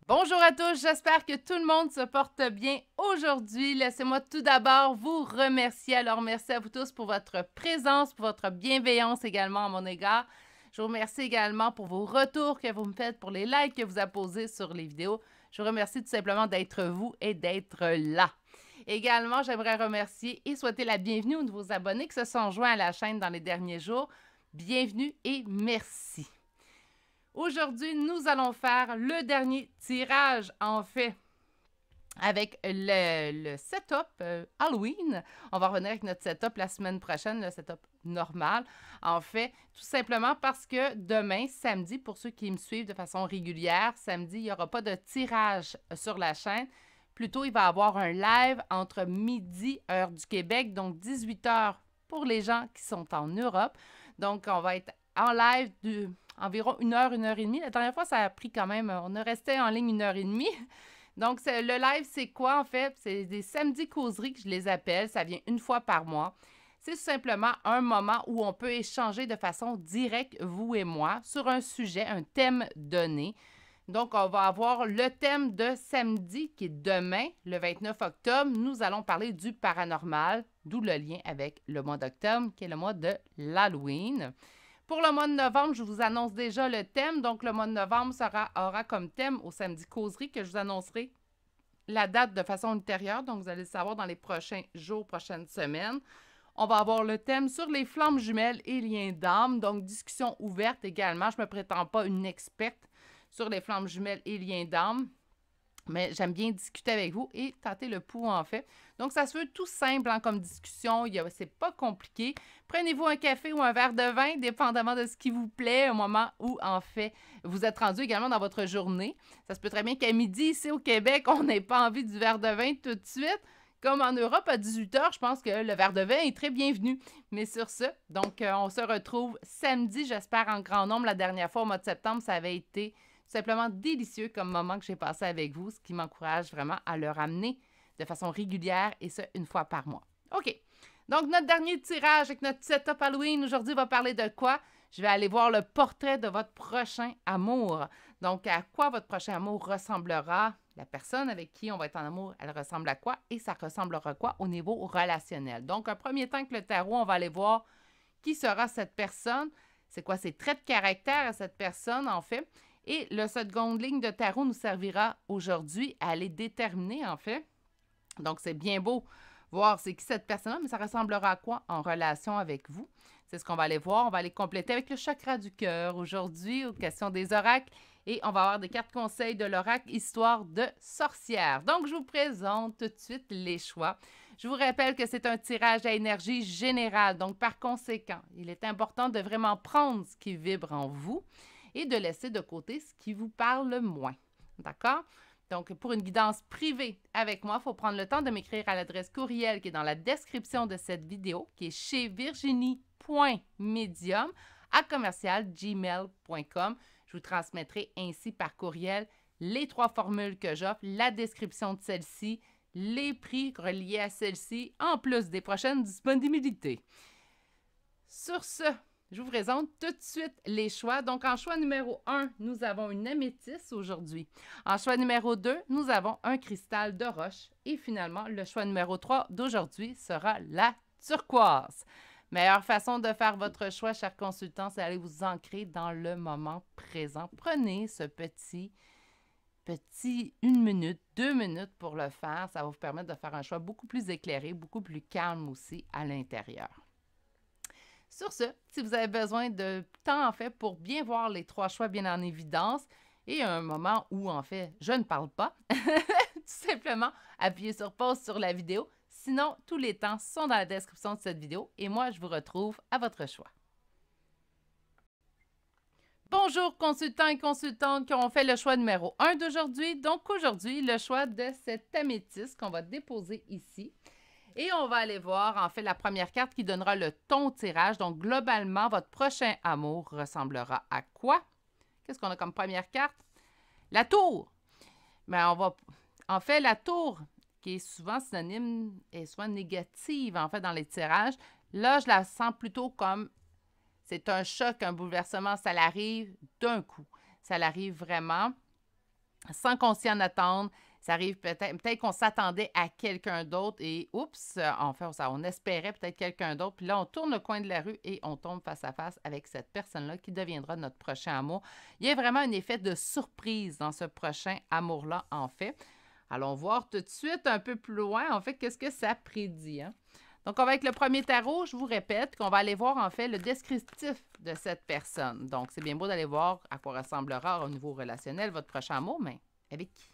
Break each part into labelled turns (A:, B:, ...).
A: Bonjour à tous, j'espère que tout le monde se porte bien aujourd'hui. Laissez-moi tout d'abord vous remercier. Alors, merci à vous tous pour votre présence, pour votre bienveillance également à mon égard. Je vous remercie également pour vos retours que vous me faites, pour les likes que vous apposez sur les vidéos. Je vous remercie tout simplement d'être vous et d'être là. Également, j'aimerais remercier et souhaiter la bienvenue aux nouveaux abonnés qui se sont joints à la chaîne dans les derniers jours. Bienvenue et merci. Aujourd'hui, nous allons faire le dernier tirage, en fait, avec le setup Halloween. On va revenir avec notre setup la semaine prochaine, le setup normal. En fait, tout simplement parce que demain, samedi, pour ceux qui me suivent de façon régulière, samedi, il n'y aura pas de tirage sur la chaîne. Plutôt, il va y avoir un live entre midi, heure du Québec, donc 18 h pour les gens qui sont en Europe. Donc, on va être en live environ 1 heure, 1 heure et demie. La dernière fois, ça a pris quand même, on est resté en ligne 1 heure et demie. Donc, le live, c'est quoi en fait? C'est des samedis causeries que je les appelle. Ça vient une fois par mois. C'est tout simplement un moment où on peut échanger de façon directe, vous et moi, sur un sujet, un thème donné. Donc, on va avoir le thème de samedi qui est demain, le 29 octobre. Nous allons parler du paranormal, d'où le lien avec le mois d'octobre, qui est le mois de l'Halloween. Pour le mois de novembre, je vous annonce déjà le thème. Donc, le mois de novembre aura comme thème au samedi causerie que je vous annoncerai la date de façon ultérieure. Donc, vous allez le savoir dans les prochains jours, prochaines semaines. On va avoir le thème sur les flammes jumelles et liens d'âme. Donc, discussion ouverte également. Je ne me prétends pas une experte sur les flammes jumelles et liens d'âme, mais j'aime bien discuter avec vous et tâter le pouls en fait. Donc, ça se veut tout simple comme discussion. C'est pas compliqué. Prenez-vous un café ou un verre de vin, dépendamment de ce qui vous plaît, au moment où, en fait, vous êtes rendu également dans votre journée. Ça se peut très bien qu'à midi, ici au Québec, on n'ait pas envie du verre de vin tout de suite. Comme en Europe, à 18 h, je pense que le verre de vin est très bienvenu. Mais sur ce, donc, on se retrouve samedi, j'espère, en grand nombre. La dernière fois, au mois de septembre, ça avait été simplement délicieux comme moment que j'ai passé avec vous, ce qui m'encourage vraiment à le ramener de façon régulière et ce, une fois par mois. OK. Donc, notre dernier tirage avec notre setup Halloween, aujourd'hui, va parler de quoi? Je vais aller voir le portrait de votre prochain amour. Donc, à quoi votre prochain amour ressemblera? La personne avec qui on va être en amour, elle ressemble à quoi? Et ça ressemblera à quoi au niveau relationnel? Donc, un premier temps que le tarot, on va aller voir qui sera cette personne. C'est quoi ses traits de caractère à cette personne, en fait? Et la seconde ligne de tarot nous servira aujourd'hui à les déterminer, en fait. Donc, c'est bien beau voir c'est qui cette personne-là, mais ça ressemblera à quoi en relation avec vous? C'est ce qu'on va aller voir. On va aller compléter avec le chakra du cœur aujourd'hui aux questions des oracles. Et on va avoir des cartes conseils de l'oracle Histoire de sorcière. Donc, je vous présente tout de suite les choix. Je vous rappelle que c'est un tirage à énergie générale. Donc, par conséquent, il est important de vraiment prendre ce qui vibre en vous et de laisser de côté ce qui vous parle moins. D'accord? Donc, pour une guidance privée avec moi, il faut prendre le temps de m'écrire à l'adresse courriel qui est dans la description de cette vidéo, qui est chez virginie.medium@gmail.com. Je vous transmettrai ainsi par courriel les 3 formules que j'offre, la description de celle-ci, les prix reliés à celle-ci, en plus des prochaines disponibilités. Sur ce, je vous présente tout de suite les choix. Donc, en choix numéro 1, nous avons une améthyste aujourd'hui. En choix numéro 2, nous avons un cristal de roche. Et finalement, le choix numéro 3 d'aujourd'hui sera la turquoise. Meilleure façon de faire votre choix, chers consultants, c'est d'aller vous ancrer dans le moment présent. Prenez ce petit 1 minute, 2 minutes pour le faire. Ça va vous permettre de faire un choix beaucoup plus éclairé, beaucoup plus calme aussi à l'intérieur. Sur ce, si vous avez besoin de temps, en fait, pour bien voir les 3 choix bien en évidence et un moment où, en fait, je ne parle pas, tout simplement, appuyez sur pause sur la vidéo. Sinon, tous les temps sont dans la description de cette vidéo et moi, je vous retrouve à votre choix. Bonjour consultants et consultantes qui ont fait le choix numéro 1 d'aujourd'hui. Donc aujourd'hui, le choix de cette améthyste qu'on va déposer ici. Et on va aller voir, en fait, la première carte qui donnera le ton tirage. Donc, globalement, votre prochain amour ressemblera à quoi? Qu'est-ce qu'on a comme première carte? La tour. Mais en fait, la tour, qui est souvent synonyme, est soit négative, en fait, dans les tirages. Là, je la sens plutôt comme, c'est un choc, un bouleversement. Ça l'arrive d'un coup. Ça l'arrive vraiment. sans qu'on s'y en attende. Ça arrive peut-être qu'on s'attendait à quelqu'un d'autre et oups, enfin, on espérait peut-être quelqu'un d'autre. Puis là, on tourne le coin de la rue et on tombe face à face avec cette personne-là qui deviendra notre prochain amour. Il y a vraiment un effet de surprise dans ce prochain amour-là, en fait. Allons voir tout de suite un peu plus loin, en fait, qu'est-ce que ça prédit, hein? Donc, on va avec le premier tarot, je vous répète, qu'on va aller voir, en fait, le descriptif de cette personne. Donc, c'est bien beau d'aller voir à quoi ressemblera au niveau relationnel votre prochain amour, mais avec qui?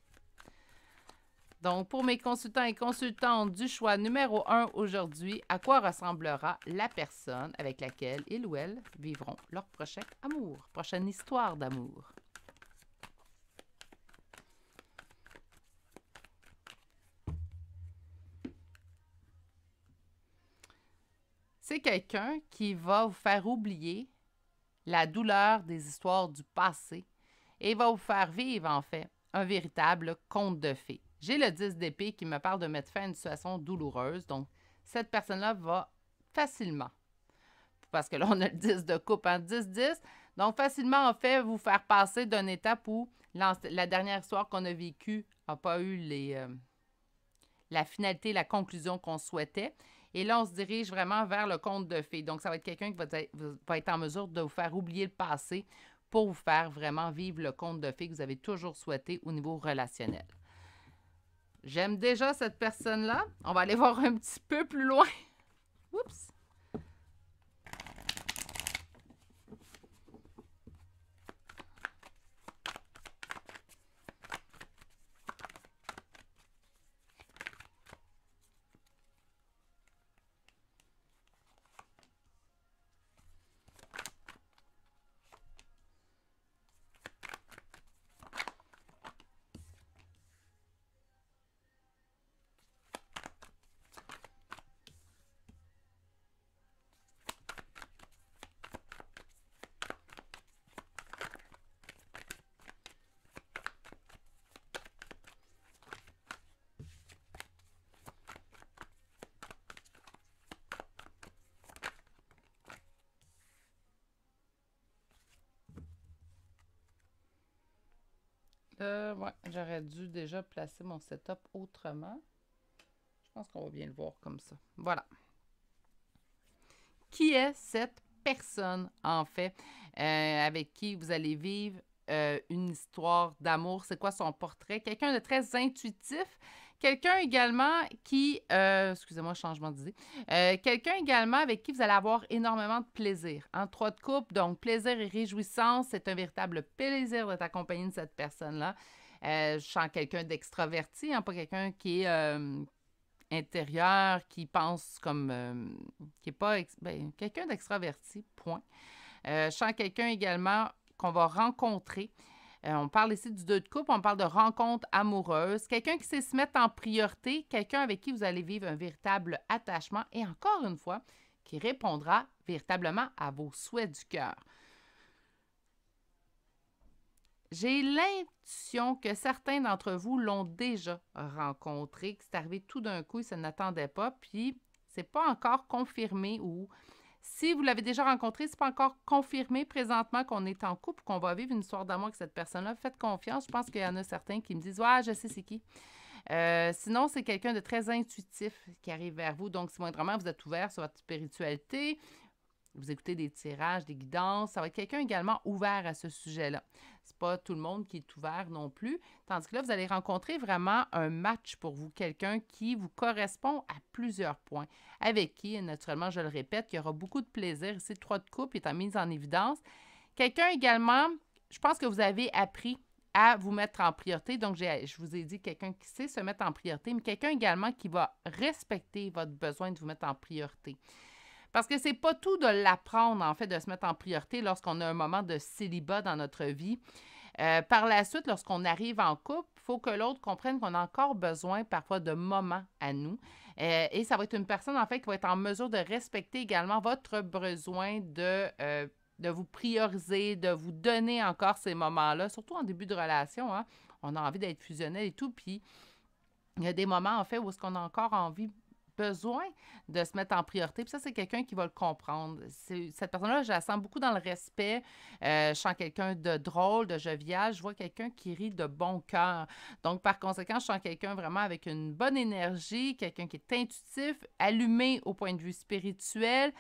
A: Donc, pour mes consultants et consultantes du choix numéro 1 aujourd'hui, à quoi ressemblera la personne avec laquelle il ou elle vivront leur prochain amour, prochaine histoire d'amour? C'est quelqu'un qui va vous faire oublier la douleur des histoires du passé et va vous faire vivre, en fait, un véritable conte de fées. J'ai le 10 d'épée qui me parle de mettre fin à une situation douloureuse. Donc, cette personne-là va facilement, parce que là, on a le 10 de coupe, hein, 10-10. Donc, facilement, en fait, vous faire passer d'une étape où la dernière histoire qu'on a vécue n'a pas eu la finalité, la conclusion qu'on souhaitait. Et là, on se dirige vraiment vers le conte de fées. Donc, ça va être quelqu'un qui va être en mesure de vous faire oublier le passé pour vous faire vraiment vivre le conte de fées que vous avez toujours souhaité au niveau relationnel. J'aime déjà cette personne-là. On va aller voir un petit peu plus loin. Oups! Ouais, j'aurais dû déjà placer mon setup autrement. Je pense qu'on va bien le voir comme ça. Voilà. Qui est cette personne, en fait, avec qui vous allez vivre une histoire d'amour? C'est quoi son portrait? Quelqu'un de très intuitif. Quelqu'un également qui... excusez-moi, changement d'idée. Quelqu'un également avec qui vous allez avoir énormément de plaisir. En 3 de coupe, donc plaisir et réjouissance. C'est un véritable plaisir d'être accompagné de cette personne-là. Je sens quelqu'un d'extraverti, hein, pas quelqu'un qui est intérieur, qui pense comme... qui n'est pas... quelqu'un d'extraverti, point. Je sens quelqu'un également qu'on va rencontrer. On parle ici du 2 de coupe, on parle de rencontre amoureuse. Quelqu'un qui sait se mettre en priorité, quelqu'un avec qui vous allez vivre un véritable attachement et encore une fois, qui répondra véritablement à vos souhaits du cœur. J'ai l'intuition que certains d'entre vous l'ont déjà rencontré, que c'est arrivé tout d'un coup, ils ne s'attendaient pas, puis c'est pas encore confirmé ou si vous l'avez déjà rencontré, c'est pas encore confirmé présentement qu'on est en couple, qu'on va vivre une histoire d'amour avec cette personne-là. Faites confiance. Je pense qu'il y en a certains qui me disent « Ouais, je sais c'est qui. » Sinon, c'est quelqu'un de très intuitif qui arrive vers vous. Donc, si moindrement vous êtes ouvert sur votre spiritualité, vous écoutez des tirages, des guidances, ça va être quelqu'un également ouvert à ce sujet-là. C'est pas tout le monde qui est ouvert non plus. Tandis que là, vous allez rencontrer vraiment un match pour vous, quelqu'un qui vous correspond à plusieurs points, avec qui, naturellement, je le répète, il y aura beaucoup de plaisir. Ici, le 3 de coupe est en mise en évidence. Quelqu'un également, je pense que vous avez appris à vous mettre en priorité. Donc, je vous ai dit quelqu'un qui sait se mettre en priorité, mais quelqu'un également qui va respecter votre besoin de vous mettre en priorité. Parce que c'est pas tout de l'apprendre, en fait, de se mettre en priorité lorsqu'on a un moment de célibat dans notre vie. Par la suite, lorsqu'on arrive en couple, il faut que l'autre comprenne qu'on a encore besoin parfois de moments à nous. Et ça va être une personne, en fait, qui va être en mesure de respecter également votre besoin de vous prioriser, de vous donner encore ces moments-là, surtout en début de relation, hein. On a envie d'être fusionnel et tout, puis il y a des moments, en fait, où est-ce qu'on a encore envie besoin de se mettre en priorité. Puis ça, c'est quelqu'un qui va le comprendre. Cette personne-là, je la sens beaucoup dans le respect. Je sens quelqu'un de drôle, de jovial. Je vois quelqu'un qui rit de bon cœur. Donc, par conséquent, je sens quelqu'un vraiment avec une bonne énergie, quelqu'un qui est intuitif, allumé au point de vue spirituel.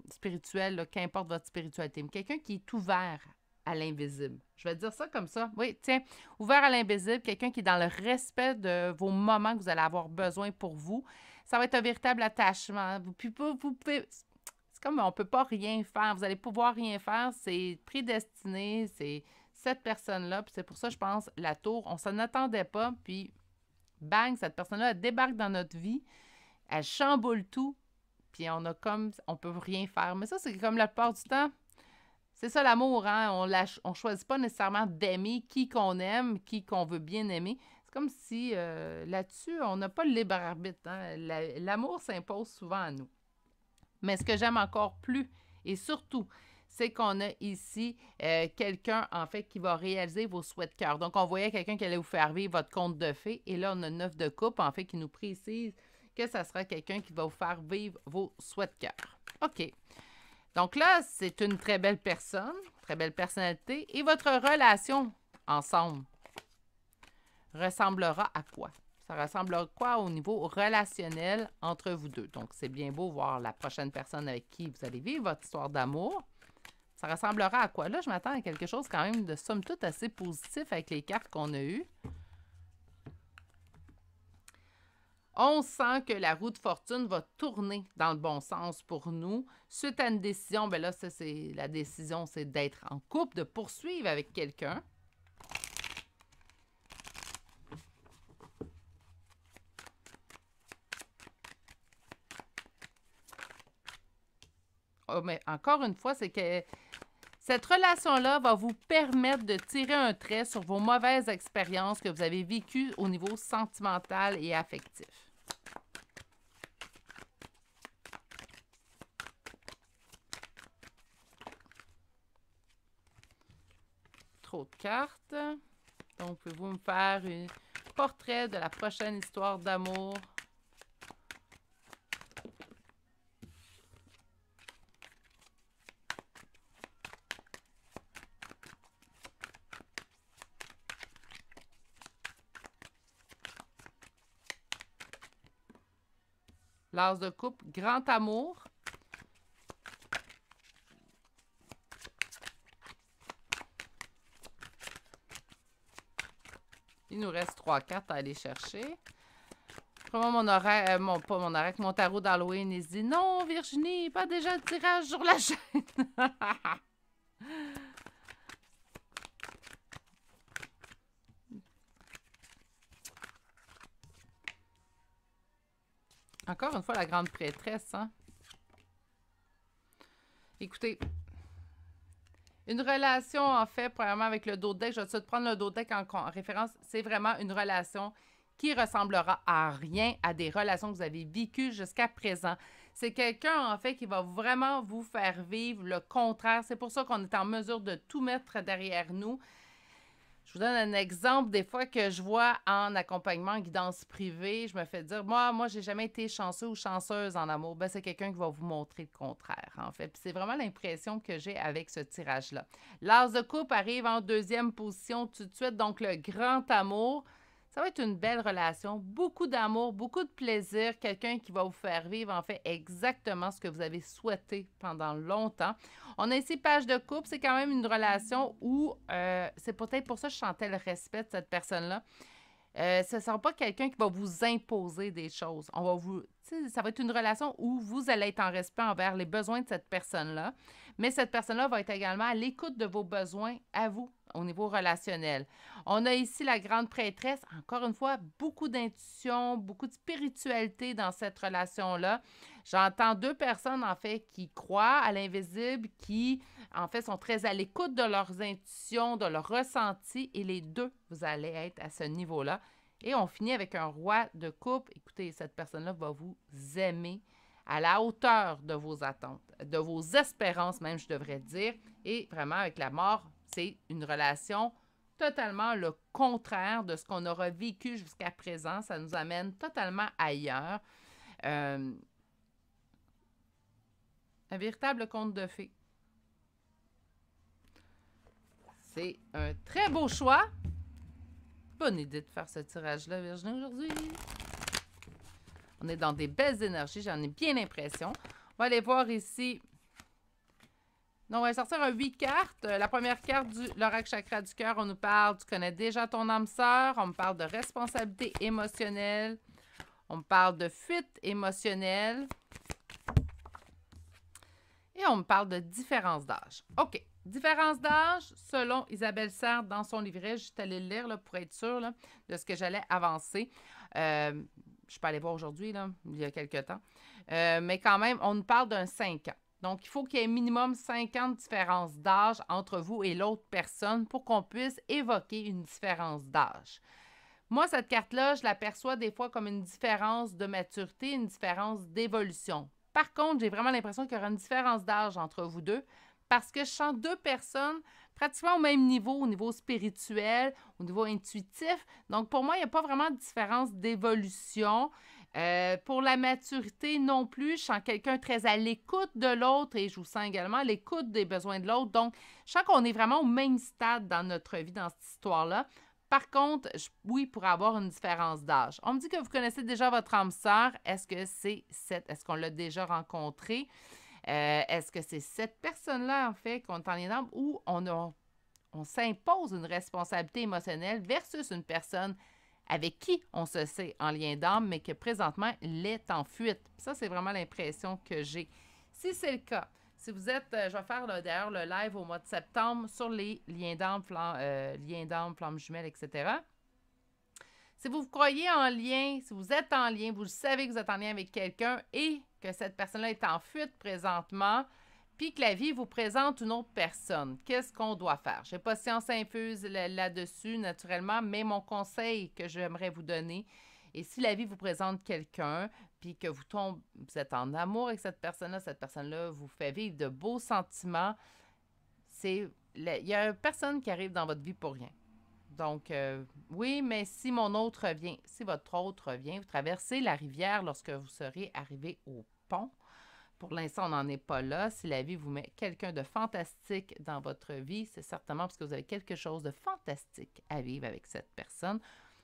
A: Spirituel, là, qu'importe votre spiritualité. Mais quelqu'un qui est ouvert à l'invisible. Je vais dire ça comme ça. Oui, tiens, ouvert à l'invisible, quelqu'un qui est dans le respect de vos moments que vous allez avoir besoin pour vous. Ça va être un véritable attachement. Vous pouvez, c'est comme on ne peut pas rien faire. Vous allez pouvoir rien faire. C'est prédestiné. C'est cette personne-là. Puis c'est pour ça, je pense, la tour, on ne s'en attendait pas. Puis, bang, cette personne-là, elle débarque dans notre vie. Elle chamboule tout. Puis on peut rien faire. Mais ça, c'est comme la plupart du temps. C'est ça l'amour, hein? On choisit pas nécessairement d'aimer qui qu'on aime, qui qu'on veut bien aimer. C'est comme si là-dessus, on n'a pas le libre arbitre. Hein? L'amour s'impose souvent à nous. Mais ce que j'aime encore plus, et surtout, c'est qu'on a ici quelqu'un, en fait, qui va réaliser vos souhaits de cœur. Donc, on voyait quelqu'un qui allait vous faire vivre votre conte de fées. Et là, on a 9 de coupe, en fait, qui nous précise que ça sera quelqu'un qui va vous faire vivre vos souhaits de cœur. OK. Donc là, c'est une très belle personne, très belle personnalité. Et votre relation ensemble ressemblera à quoi? Ça ressemblera à quoi au niveau relationnel entre vous deux? Donc, c'est bien beau voir la prochaine personne avec qui vous allez vivre votre histoire d'amour. Ça ressemblera à quoi? Là, je m'attends à quelque chose quand même de somme toute assez positif avec les cartes qu'on a eues. On sent que la roue de fortune va tourner dans le bon sens pour nous. Suite à une décision, bien là, la décision, c'est d'être en couple, de poursuivre avec quelqu'un. Oh, mais encore une fois, c'est que cette relation-là va vous permettre de tirer un trait sur vos mauvaises expériences que vous avez vécues au niveau sentimental et affectif. Trop de cartes. Donc, pouvez-vous me faire un portrait de la prochaine histoire d'amour? L'as de coupe, grand amour. Il nous reste 3 cartes à aller chercher. Vraiment, mon tarot d'Halloween, il se dit « Non, Virginie, pas déjà de tirage sur la chaîne! » Encore une fois, la grande prêtresse, hein? Écoutez, une relation, en fait, premièrement, avec le dos de deck, je vais tout de suite prendre le dos de deck en référence, c'est vraiment une relation qui ressemblera à rien à des relations que vous avez vécues jusqu'à présent. C'est quelqu'un, en fait, qui va vraiment vous faire vivre le contraire. C'est pour ça qu'on est en mesure de tout mettre derrière nous. Je vous donne un exemple. Des fois que je vois en accompagnement, en guidance privée, je me fais dire, moi, j'ai jamais été chanceux ou chanceuse en amour. Ben, c'est quelqu'un qui va vous montrer le contraire, en fait. Puis c'est vraiment l'impression que j'ai avec ce tirage-là. L'as de coupe arrive en deuxième position tout de suite. Donc, le grand amour. Ça va être une belle relation, beaucoup d'amour, beaucoup de plaisir, quelqu'un qui va vous faire vivre en fait exactement ce que vous avez souhaité pendant longtemps. On a ici page de couple, c'est quand même une relation où c'est peut-être pour ça que je sentais le respect de cette personne-là. Ce ne sera pas quelqu'un qui va vous imposer des choses. Ça va être une relation où vous allez être en respect envers les besoins de cette personne-là, mais cette personne-là va être également à l'écoute de vos besoins à vous au niveau relationnel. On a ici la grande prêtresse. Encore une fois, beaucoup d'intuition, beaucoup de spiritualité dans cette relation-là. J'entends 2 personnes, en fait, qui croient à l'invisible, qui, en fait, sont très à l'écoute de leurs intuitions, de leurs ressentis, et les 2, vous allez être à ce niveau-là. Et on finit avec un roi de coupe. Écoutez, cette personne-là va vous aimer à la hauteur de vos attentes, de vos espérances même, je devrais dire. Et vraiment, avec la mort, c'est une relation totalement le contraire de ce qu'on aura vécu jusqu'à présent. Ça nous amène totalement ailleurs. Un véritable conte de fées. C'est un très beau choix. Bonne idée de faire ce tirage-là, Virginie, aujourd'hui. On est dans des belles énergies, j'en ai bien l'impression. On va aller voir ici. Donc, on va sortir un 8 cartes. La première carte du l'oracle chakra du cœur, on nous parle, tu connais déjà ton âme sœur. On me parle de responsabilité émotionnelle. On me parle de fuite émotionnelle. Et on me parle de différence d'âge. OK. Différence d'âge, selon Isabelle Serre dans son livret, je suis allée le lire là, pour être sûre là, de ce que j'allais avancer. Je peux aller voir aujourd'hui, là, il y a quelques temps. Mais quand même, on nous parle d'un 5 ans. Donc, il faut qu'il y ait minimum 5 ans de différence d'âge entre vous et l'autre personne pour qu'on puisse évoquer une différence d'âge. Moi, cette carte-là, je l'aperçois des fois comme une différence de maturité, une différence d'évolution. Par contre, j'ai vraiment l'impression qu'il y aura une différence d'âge entre vous deux parce que je sens deux personnes pratiquement au même niveau, au niveau spirituel, au niveau intuitif. Donc, pour moi, il n'y a pas vraiment de différence d'évolution. Pour la maturité non plus, je sens quelqu'un très à l'écoute de l'autre et je vous sens également à l'écoute des besoins de l'autre. Donc, je sens qu'on est vraiment au même stade dans notre vie, dans cette histoire-là. Par contre, oui, pour avoir une différence d'âge. On me dit que vous connaissez déjà votre âme sœur. Est-ce que c'est est-ce qu'on l'a déjà rencontré? Est-ce que c'est cette personne-là, en fait, qu'on est en lien d'âme ou on s'impose une responsabilité émotionnelle versus une personne avec qui on se sait en lien d'âme, mais que présentement, elle est en fuite. Ça, c'est vraiment l'impression que j'ai. Si c'est le cas, si vous êtes, je vais faire d'ailleurs le live au mois de septembre sur les liens d'âme, flammes jumelles, etc. Si vous croyez en lien, si vous êtes en lien, vous savez que vous êtes en lien avec quelqu'un et que cette personne-là est en fuite présentement, puis que la vie vous présente une autre personne, qu'est-ce qu'on doit faire? Je n'ai pas science infuse là-dessus, naturellement, mais mon conseil que j'aimerais vous donner, et si la vie vous présente quelqu'un, puis que vous êtes en amour avec cette personne-là vous fait vivre de beaux sentiments, il y a une personne qui arrive dans votre vie pour rien. Donc, oui, mais si mon autre revient, si votre autre revient, vous traversez la rivière lorsque vous serez arrivé au pont. Pour l'instant, on n'en est pas là. Si la vie vous met quelqu'un de fantastique dans votre vie, c'est certainement parce que vous avez quelque chose de fantastique à vivre avec cette personne.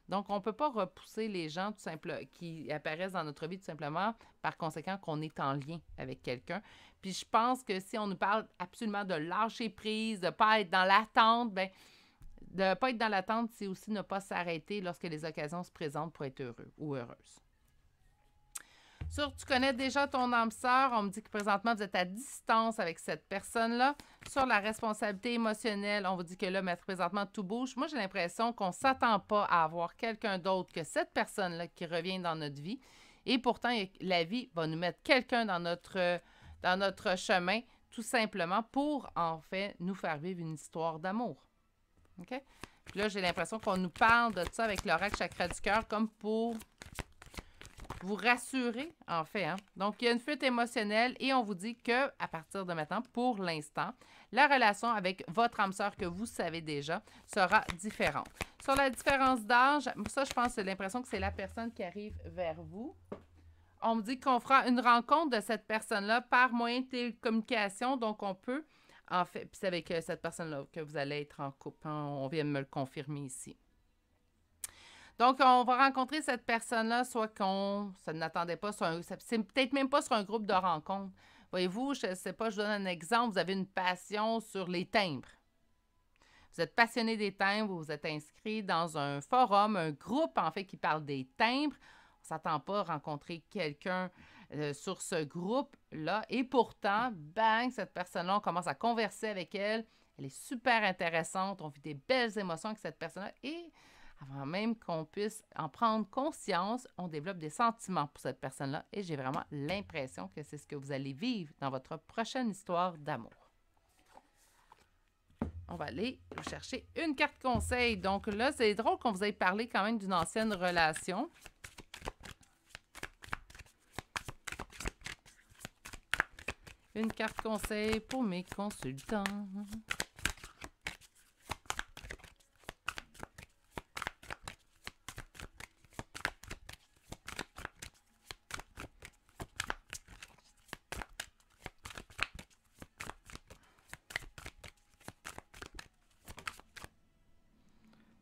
A: Donc, on ne peut pas repousser les gens tout simplement qui apparaissent dans notre vie tout simplement par conséquent qu'on est en lien avec quelqu'un. Puis, je pense que si on nous parle absolument de lâcher prise, de ne pas être dans l'attente, bien, de ne pas être dans l'attente, c'est aussi ne pas s'arrêter lorsque les occasions se présentent pour être heureux ou heureuse. Sur tu connais déjà ton âme sœur, on me dit que présentement vous êtes à distance avec cette personne-là. Sur la responsabilité émotionnelle, on vous dit que là, présentement, tout bouge. Moi, j'ai l'impression qu'on ne s'attend pas à avoir quelqu'un d'autre que cette personne-là qui revient dans notre vie. Et pourtant, la vie va nous mettre quelqu'un dans notre chemin, tout simplement pour, en fait, nous faire vivre une histoire d'amour. OK? Puis là, j'ai l'impression qu'on nous parle de ça avec l'oracle chakra du cœur comme pour vous rassurer, en fait. Hein? Donc, il y a une fuite émotionnelle et on vous dit que à partir de maintenant, pour l'instant, la relation avec votre âme sœur que vous savez déjà sera différente. Sur la différence d'âge, ça, je pense, c'est l'impression que c'est la personne qui arrive vers vous. On me dit qu'on fera une rencontre de cette personne-là par moyen de télécommunication. Donc, on peut, en fait, puis c'est avec cette personne-là que vous allez être en couple. Hein? On vient de me le confirmer ici. Donc, on va rencontrer cette personne-là, soit qu'on ne n'attendait pas, c'est peut-être même pas sur un groupe de rencontres. Voyez-vous, je ne sais pas, je donne un exemple, vous avez une passion sur les timbres. Vous êtes passionné des timbres, vous êtes inscrit dans un forum, un groupe, en fait, qui parle des timbres. On ne s'attend pas à rencontrer quelqu'un sur ce groupe-là. Et pourtant, bang, cette personne-là, on commence à converser avec elle. Elle est super intéressante. On vit des belles émotions avec cette personne-là. Et avant même qu'on puisse en prendre conscience, on développe des sentiments pour cette personne-là. Et j'ai vraiment l'impression que c'est ce que vous allez vivre dans votre prochaine histoire d'amour. On va aller chercher une carte conseil. Donc là, c'est drôle qu'on vous ait parlé quand même d'une ancienne relation. Une carte conseil pour mes consultants.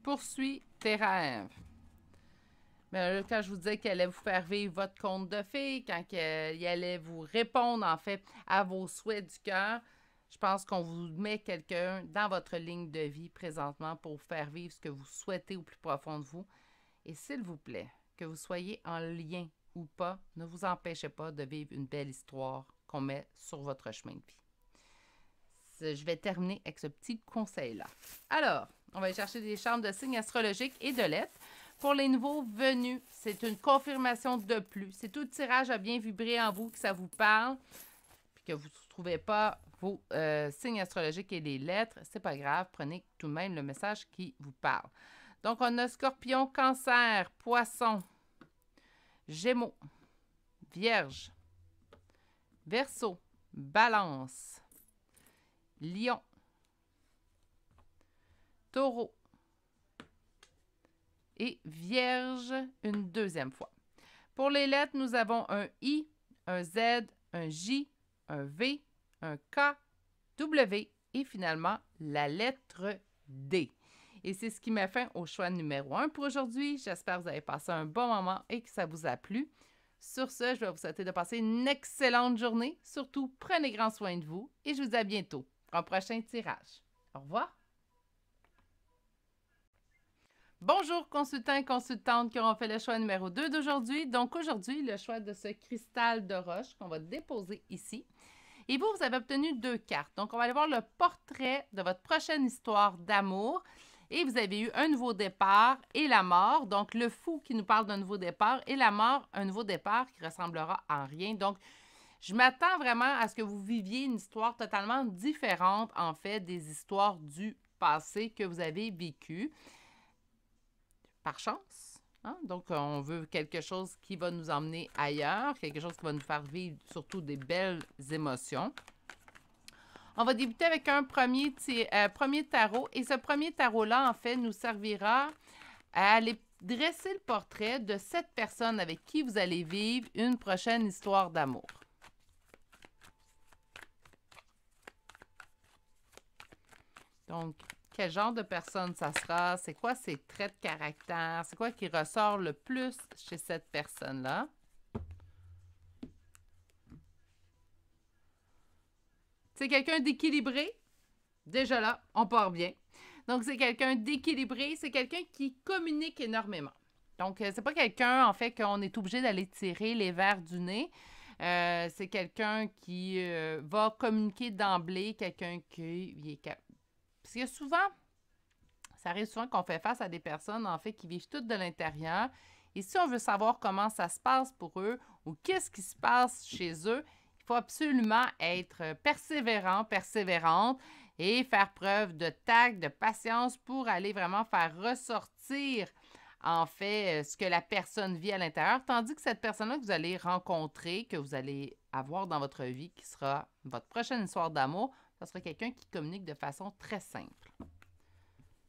A: poursuis tes rêves. Mais là, quand je vous disais qu'elle allait vous faire vivre votre conte de fées, quand il allait vous répondre, en fait, à vos souhaits du cœur, je pense qu'on vous met quelqu'un dans votre ligne de vie présentement pour vous faire vivre ce que vous souhaitez au plus profond de vous. Et s'il vous plaît, que vous soyez en lien ou pas, ne vous empêchez pas de vivre une belle histoire qu'on met sur votre chemin de vie. Je vais terminer avec ce petit conseil-là. Alors, on va aller chercher des charmes de signes astrologiques et de lettres. Pour les nouveaux venus, c'est une confirmation de plus. Si tout le tirage a bien vibré en vous, que ça vous parle, puis que vous ne trouvez pas vos signes astrologiques et les lettres, c'est pas grave, prenez tout de même le message qui vous parle. Donc, on a Scorpion, Cancer, Poisson, Gémeaux, Vierge, Verseau, Balance, Lion, Taureau et Vierge une deuxième fois. Pour les lettres, nous avons un I, un Z, un J, un V, un K, W et finalement la lettre D. Et c'est ce qui met fin au choix numéro 1 pour aujourd'hui. J'espère que vous avez passé un bon moment et que ça vous a plu. Sur ce, je vais vous souhaiter de passer une excellente journée. Surtout, prenez grand soin de vous et je vous dis à bientôt pour un prochain tirage. Au revoir! Bonjour consultants et consultantes qui auront fait le choix numéro 2 d'aujourd'hui. Donc aujourd'hui, le choix de ce cristal de roche qu'on va déposer ici. Et vous avez obtenu 2 cartes. Donc on va aller voir le portrait de votre prochaine histoire d'amour. Et vous avez eu un nouveau départ et la mort. Donc le fou qui nous parle d'un nouveau départ et la mort, un nouveau départ qui ressemblera en rien. Donc je m'attends vraiment à ce que vous viviez une histoire totalement différente en fait des histoires du passé que vous avez vécues. Par chance. Hein? Donc, on veut quelque chose qui va nous emmener ailleurs, quelque chose qui va nous faire vivre surtout des belles émotions. On va débuter avec un premier tarot. Et ce premier tarot-là, en fait, nous servira à aller dresser le portrait de cette personne avec qui vous allez vivre une prochaine histoire d'amour. Donc, quel genre de personne ça sera? C'est quoi ses traits de caractère? C'est quoi qui ressort le plus chez cette personne-là? C'est quelqu'un d'équilibré? Déjà là, on part bien. Donc, c'est quelqu'un d'équilibré. C'est quelqu'un qui communique énormément. Donc, c'est pas quelqu'un, en fait, qu'on est obligé d'aller tirer les verres du nez. C'est quelqu'un qui va communiquer d'emblée, quelqu'un qui est capable. Parce que souvent, ça arrive souvent qu'on fait face à des personnes, en fait, qui vivent toutes de l'intérieur. Et si on veut savoir comment ça se passe pour eux ou qu'est-ce qui se passe chez eux, il faut absolument être persévérant, persévérante et faire preuve de tact, de patience pour aller vraiment faire ressortir, en fait, ce que la personne vit à l'intérieur. Tandis que cette personne-là que vous allez rencontrer, que vous allez avoir dans votre vie, qui sera votre prochaine histoire d'amour, ça sera quelqu'un qui communique de façon très simple.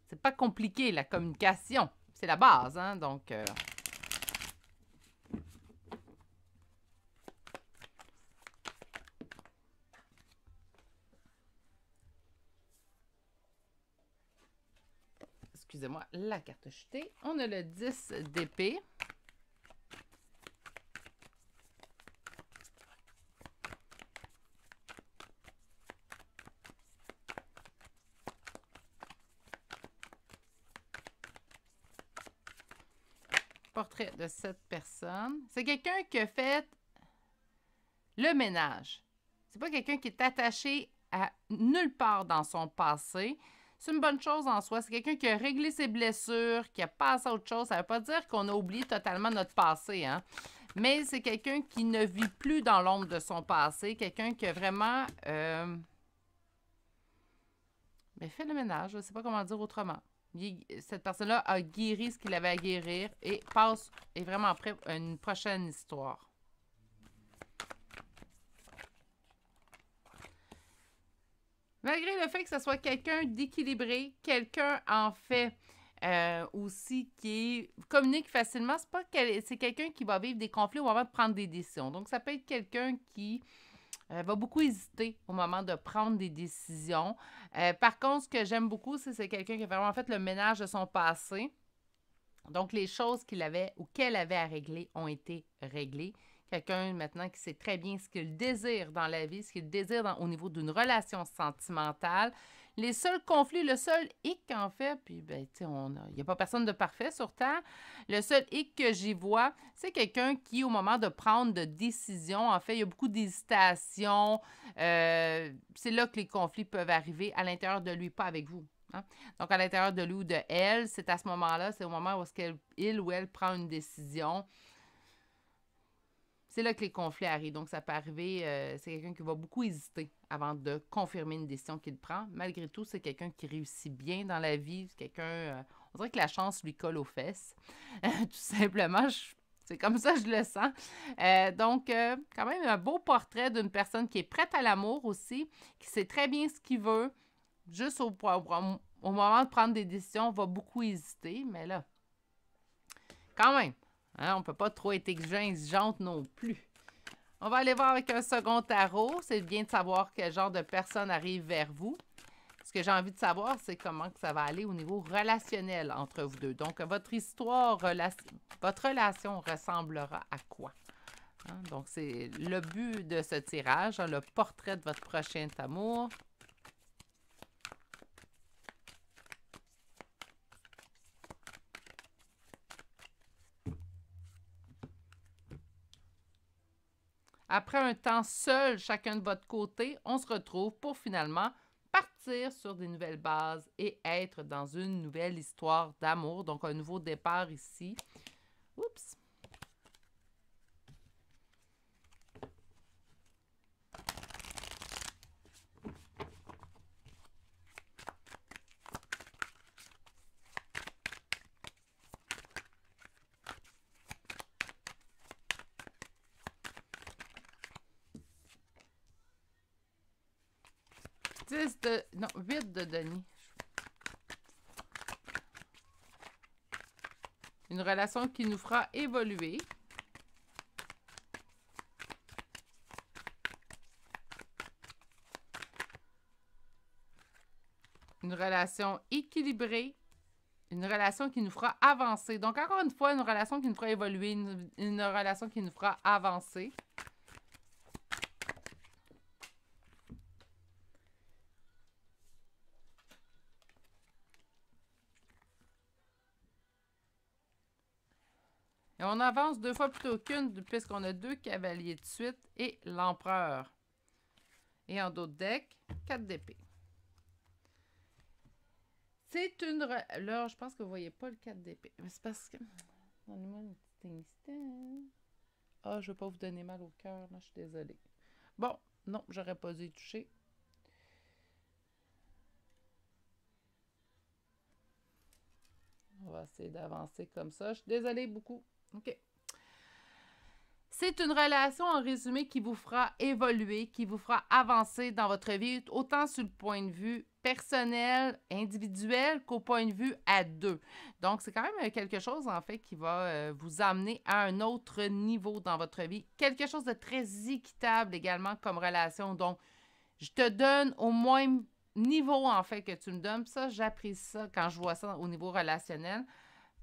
A: C'est pas compliqué, la communication. C'est la base, hein? Donc, excusez-moi, la carte jetée. On a le 10 d'épée. Portrait de cette personne. C'est quelqu'un qui a fait le ménage. C'est pas quelqu'un qui est attaché à nulle part dans son passé. C'est une bonne chose en soi. C'est quelqu'un qui a réglé ses blessures, qui a passé à autre chose. Ça ne veut pas dire qu'on a oublié totalement notre passé, hein? Mais c'est quelqu'un qui ne vit plus dans l'ombre de son passé. Quelqu'un qui a vraiment fait le ménage. Je ne sais pas comment dire autrement. Cette personne-là a guéri ce qu'il avait à guérir et est vraiment prêt à une prochaine histoire. Malgré le fait que ce soit quelqu'un d'équilibré, quelqu'un en fait aussi qui communique facilement, c'est quelqu'un qui va vivre des conflits au moment de prendre des décisions. Donc, ça peut être quelqu'un qui va beaucoup hésiter au moment de prendre des décisions. Par contre, ce que j'aime beaucoup, c'est quelqu'un qui a vraiment fait le ménage de son passé. Donc, les choses qu'il avait ou qu'elle avait à régler ont été réglées. Quelqu'un maintenant qui sait très bien ce qu'il désire dans la vie, ce qu'il désire au niveau d'une relation sentimentale. Les seuls conflits, le seul hic en fait, puis ben, tu sais, il n'y a pas personne de parfait sur Terre. Le seul hic que j'y vois, c'est quelqu'un qui, au moment de prendre de décisions, en fait, il y a beaucoup d'hésitation. C'est là que les conflits peuvent arriver à l'intérieur de lui, pas avec vous. Hein? Donc, à l'intérieur de lui ou de elle, c'est à ce moment-là, c'est au moment où il ou elle prend une décision. C'est là que les conflits arrivent. Donc, ça peut arriver, c'est quelqu'un qui va beaucoup hésiter avant de confirmer une décision qu'il prend. Malgré tout, c'est quelqu'un qui réussit bien dans la vie. C'est quelqu'un, on dirait que la chance lui colle aux fesses. Tout simplement, c'est comme ça que je le sens. Donc, quand même, un beau portrait d'une personne qui est prête à l'amour aussi, qui sait très bien ce qu'il veut. Juste au moment de prendre des décisions, on va beaucoup hésiter. Mais là, quand même, hein, on ne peut pas trop être exigeante non plus. On va aller voir avec un second tarot. C'est bien de savoir quel genre de personne arrive vers vous. Ce que j'ai envie de savoir, c'est comment que ça va aller au niveau relationnel entre vous deux. Donc, votre histoire, votre relation ressemblera à quoi? Hein? Donc, c'est le but de ce tirage, hein, le portrait de votre prochain amour. Après un temps seul, chacun de votre côté, on se retrouve pour finalement partir sur des nouvelles bases et être dans une nouvelle histoire d'amour. Donc, un nouveau départ ici. Oups! Non, 8 de Denis. Une relation qui nous fera évoluer. Une relation équilibrée. Une relation qui nous fera avancer. Donc, encore une fois, une relation qui nous fera évoluer. Une relation qui nous fera avancer. Et on avance 2 fois plutôt qu'une, puisqu'on a 2 cavaliers de suite et l'empereur. Et en d'autres decks, 4 d'épée. C'est une... Là, je pense que vous ne voyez pas le 4 d'épée. Mais c'est parce que... Donnez-moi un petit instant. Ah, je ne veux pas vous donner mal au cœur. Là, je suis désolée. Bon, non, j'aurais pas dû y toucher. On va essayer d'avancer comme ça. Je suis désolée beaucoup. OK. C'est une relation, en résumé, qui vous fera évoluer, qui vous fera avancer dans votre vie, autant sur le point de vue personnel, individuel, qu'au point de vue à deux. Donc, c'est quand même quelque chose, en fait, qui va vous amener à un autre niveau dans votre vie. Quelque chose de très équitable également comme relation. Donc, je te donne au moins niveau, en fait, que tu me donnes. Ça, j'apprécie ça quand je vois ça au niveau relationnel.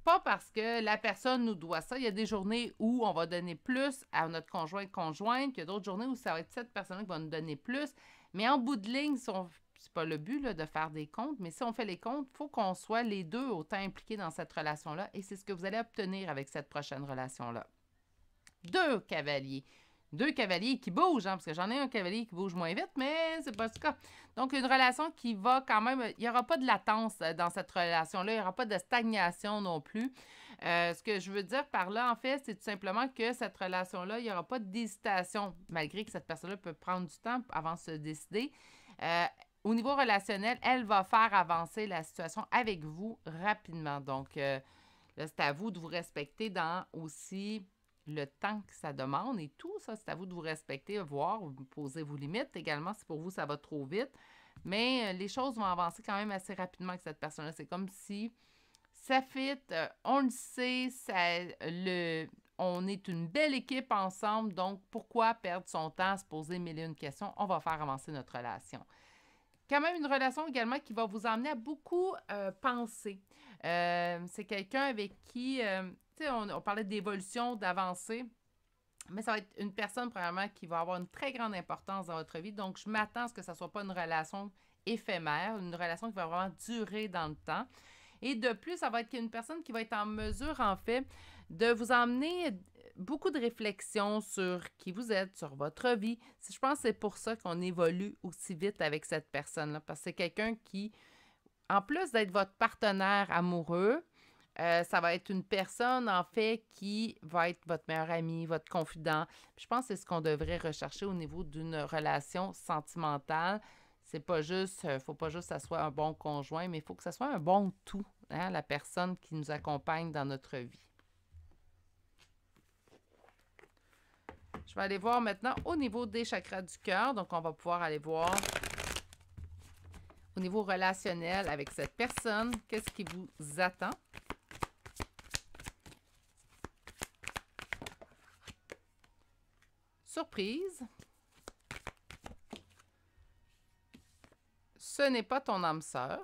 A: Pas parce que la personne nous doit ça. Il y a des journées où on va donner plus à notre conjointe. Il y a d'autres journées où ça va être cette personne qui va nous donner plus. Mais en bout de ligne, c'est pas le but là, de faire des comptes, mais si on fait les comptes, il faut qu'on soit les deux autant impliqués dans cette relation-là. Et c'est ce que vous allez obtenir avec cette prochaine relation-là. 2 cavaliers. 2 cavaliers qui bougent, hein, parce que j'en ai un cavalier qui bouge moins vite, mais c'est pas ce cas. Donc, une relation qui va quand même... Il n'y aura pas de latence dans cette relation-là. Il n'y aura pas de stagnation non plus. Ce que je veux dire par là, en fait, c'est tout simplement que cette relation-là, il n'y aura pas d'hésitation, malgré que cette personne-là peut prendre du temps avant de se décider. Au niveau relationnel, elle va faire avancer la situation avec vous rapidement. Donc, là, c'est à vous de vous respecter dans aussi... le temps que ça demande et tout ça, c'est à vous de vous respecter, voir, vous poser vos limites également si pour vous ça va trop vite. Mais les choses vont avancer quand même assez rapidement avec cette personne-là. C'est comme si ça fit, on le sait, on est une belle équipe ensemble, donc pourquoi perdre son temps à se poser mille et une questions? On va faire avancer notre relation. Quand même une relation également qui va vous emmener à beaucoup penser. C'est quelqu'un avec qui, tu sais, on parlait d'évolution, d'avancée, mais ça va être une personne, premièrement, qui va avoir une très grande importance dans votre vie. Donc, je m'attends à ce que ça ne soit pas une relation éphémère, une relation qui va vraiment durer dans le temps. Et de plus, ça va être une personne qui va être en mesure, en fait, de vous emmener beaucoup de réflexions sur qui vous êtes, sur votre vie. Je pense que c'est pour ça qu'on évolue aussi vite avec cette personne-là, parce que c'est quelqu'un qui, en plus d'être votre partenaire amoureux, ça va être une personne, en fait, qui va être votre meilleur ami, votre confident. Puis je pense que c'est ce qu'on devrait rechercher au niveau d'une relation sentimentale. C'est pas juste, faut pas juste que ça soit un bon conjoint, mais il faut que ça soit un bon tout, hein, la personne qui nous accompagne dans notre vie. Je vais aller voir maintenant au niveau des chakras du cœur. Donc, on va pouvoir aller voir au niveau relationnel avec cette personne, qu'est-ce qui vous attend. Surprise. Ce n'est pas ton âme sœur.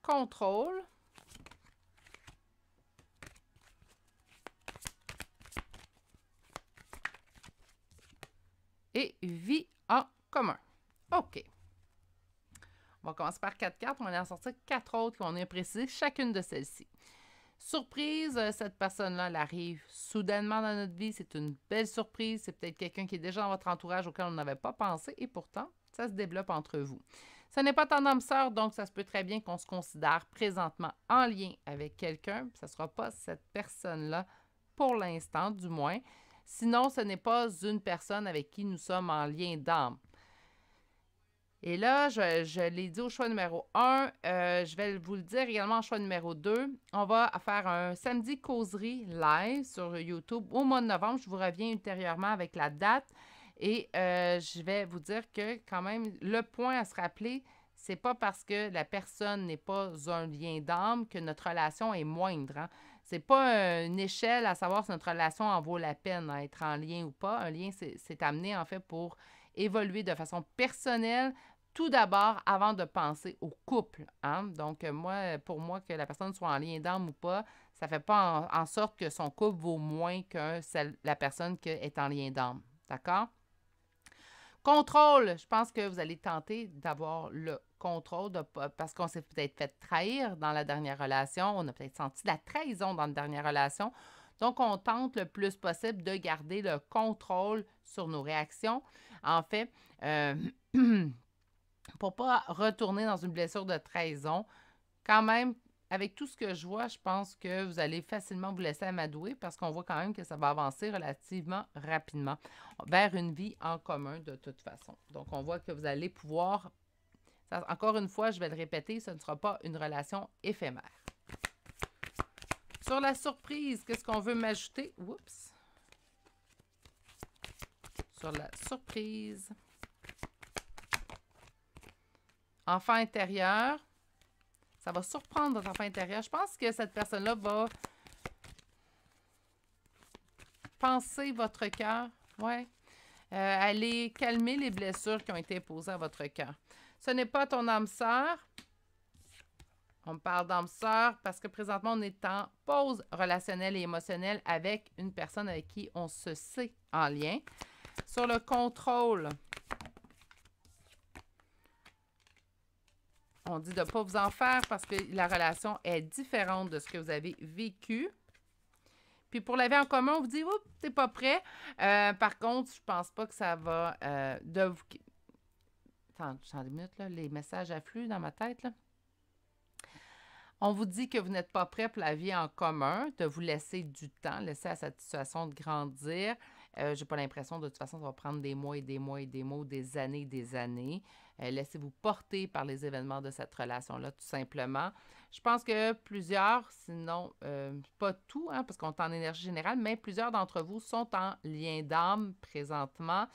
A: Contrôle. Et vie en commun. OK. On va commencer par 4 cartes. On va en sortir 4 autres qu'on a précisées, chacune de celles-ci. Surprise, cette personne-là, elle arrive soudainement dans notre vie. C'est une belle surprise. C'est peut-être quelqu'un qui est déjà dans votre entourage auquel on n'avait pas pensé et pourtant, ça se développe entre vous. Ce n'est pas ton âme sœur, donc ça se peut très bien qu'on se considère présentement en lien avec quelqu'un. Ça ne sera pas cette personne-là pour l'instant, du moins. Sinon, ce n'est pas une personne avec qui nous sommes en lien d'âme. Et là, je l'ai dit au choix numéro 1. Je vais vous le dire également au choix numéro 2. On va faire un samedi causerie live sur YouTube au mois de novembre. Je vous reviens ultérieurement avec la date. Et je vais vous dire que quand même, le point à se rappeler, c'est pas parce que la personne n'est pas un lien d'âme que notre relation est moindre. Hein? C'est pas une échelle à savoir si notre relation en vaut la peine à être en lien ou pas. Un lien, c'est amené en fait pour évoluer de façon personnelle, tout d'abord avant de penser au couple. Hein? Donc, pour moi, que la personne soit en lien d'âme ou pas, ça ne fait pas en sorte que son couple vaut moins que la personne qui est en lien d'âme. D'accord? Contrôle, je pense que vous allez tenter d'avoir le contrôle parce qu'on s'est peut-être fait trahir dans la dernière relation. On a peut-être senti de la trahison dans la dernière relation. Donc, on tente le plus possible de garder le contrôle sur nos réactions. En fait, pour ne pas retourner dans une blessure de trahison, quand même, avec tout ce que je vois, je pense que vous allez facilement vous laisser amadouer parce qu'on voit quand même que ça va avancer relativement rapidement vers une vie en commun de toute façon. Donc, on voit que vous allez pouvoir, encore une fois, je vais le répéter, ce ne sera pas une relation éphémère. Sur la surprise, qu'est-ce qu'on veut m'ajouter? Oups. Sur la surprise. Enfant intérieur. Ça va surprendre votre enfant intérieur. Je pense que cette personne-là va penser votre cœur. Ouais. Aller calmer les blessures qui ont été posées à votre cœur. Ce n'est pas ton âme sœur. On me parle d'âme sœur parce que présentement, on est en pause relationnelle et émotionnelle avec une personne avec qui on se sait en lien. Sur le contrôle, on dit de ne pas vous en faire parce que la relation est différente de ce que vous avez vécu. Puis pour la vie en commun, on vous dit, oups, t'es pas prêt. Par contre, je pense pas que ça va... Attends, 10 minutes, là, les messages affluent dans ma tête, là. On vous dit que vous n'êtes pas prêt pour la vie en commun, de vous laisser du temps, laisser à cette situation de grandir. J'ai pas l'impression, de toute façon, ça va prendre des mois et des mois et des mois, des années et des années. Laissez-vous porter par les événements de cette relation-là, tout simplement. Je pense que plusieurs, sinon pas tout, hein, parce qu'on est en énergie générale, mais plusieurs d'entre vous sont en lien d'âme présentement.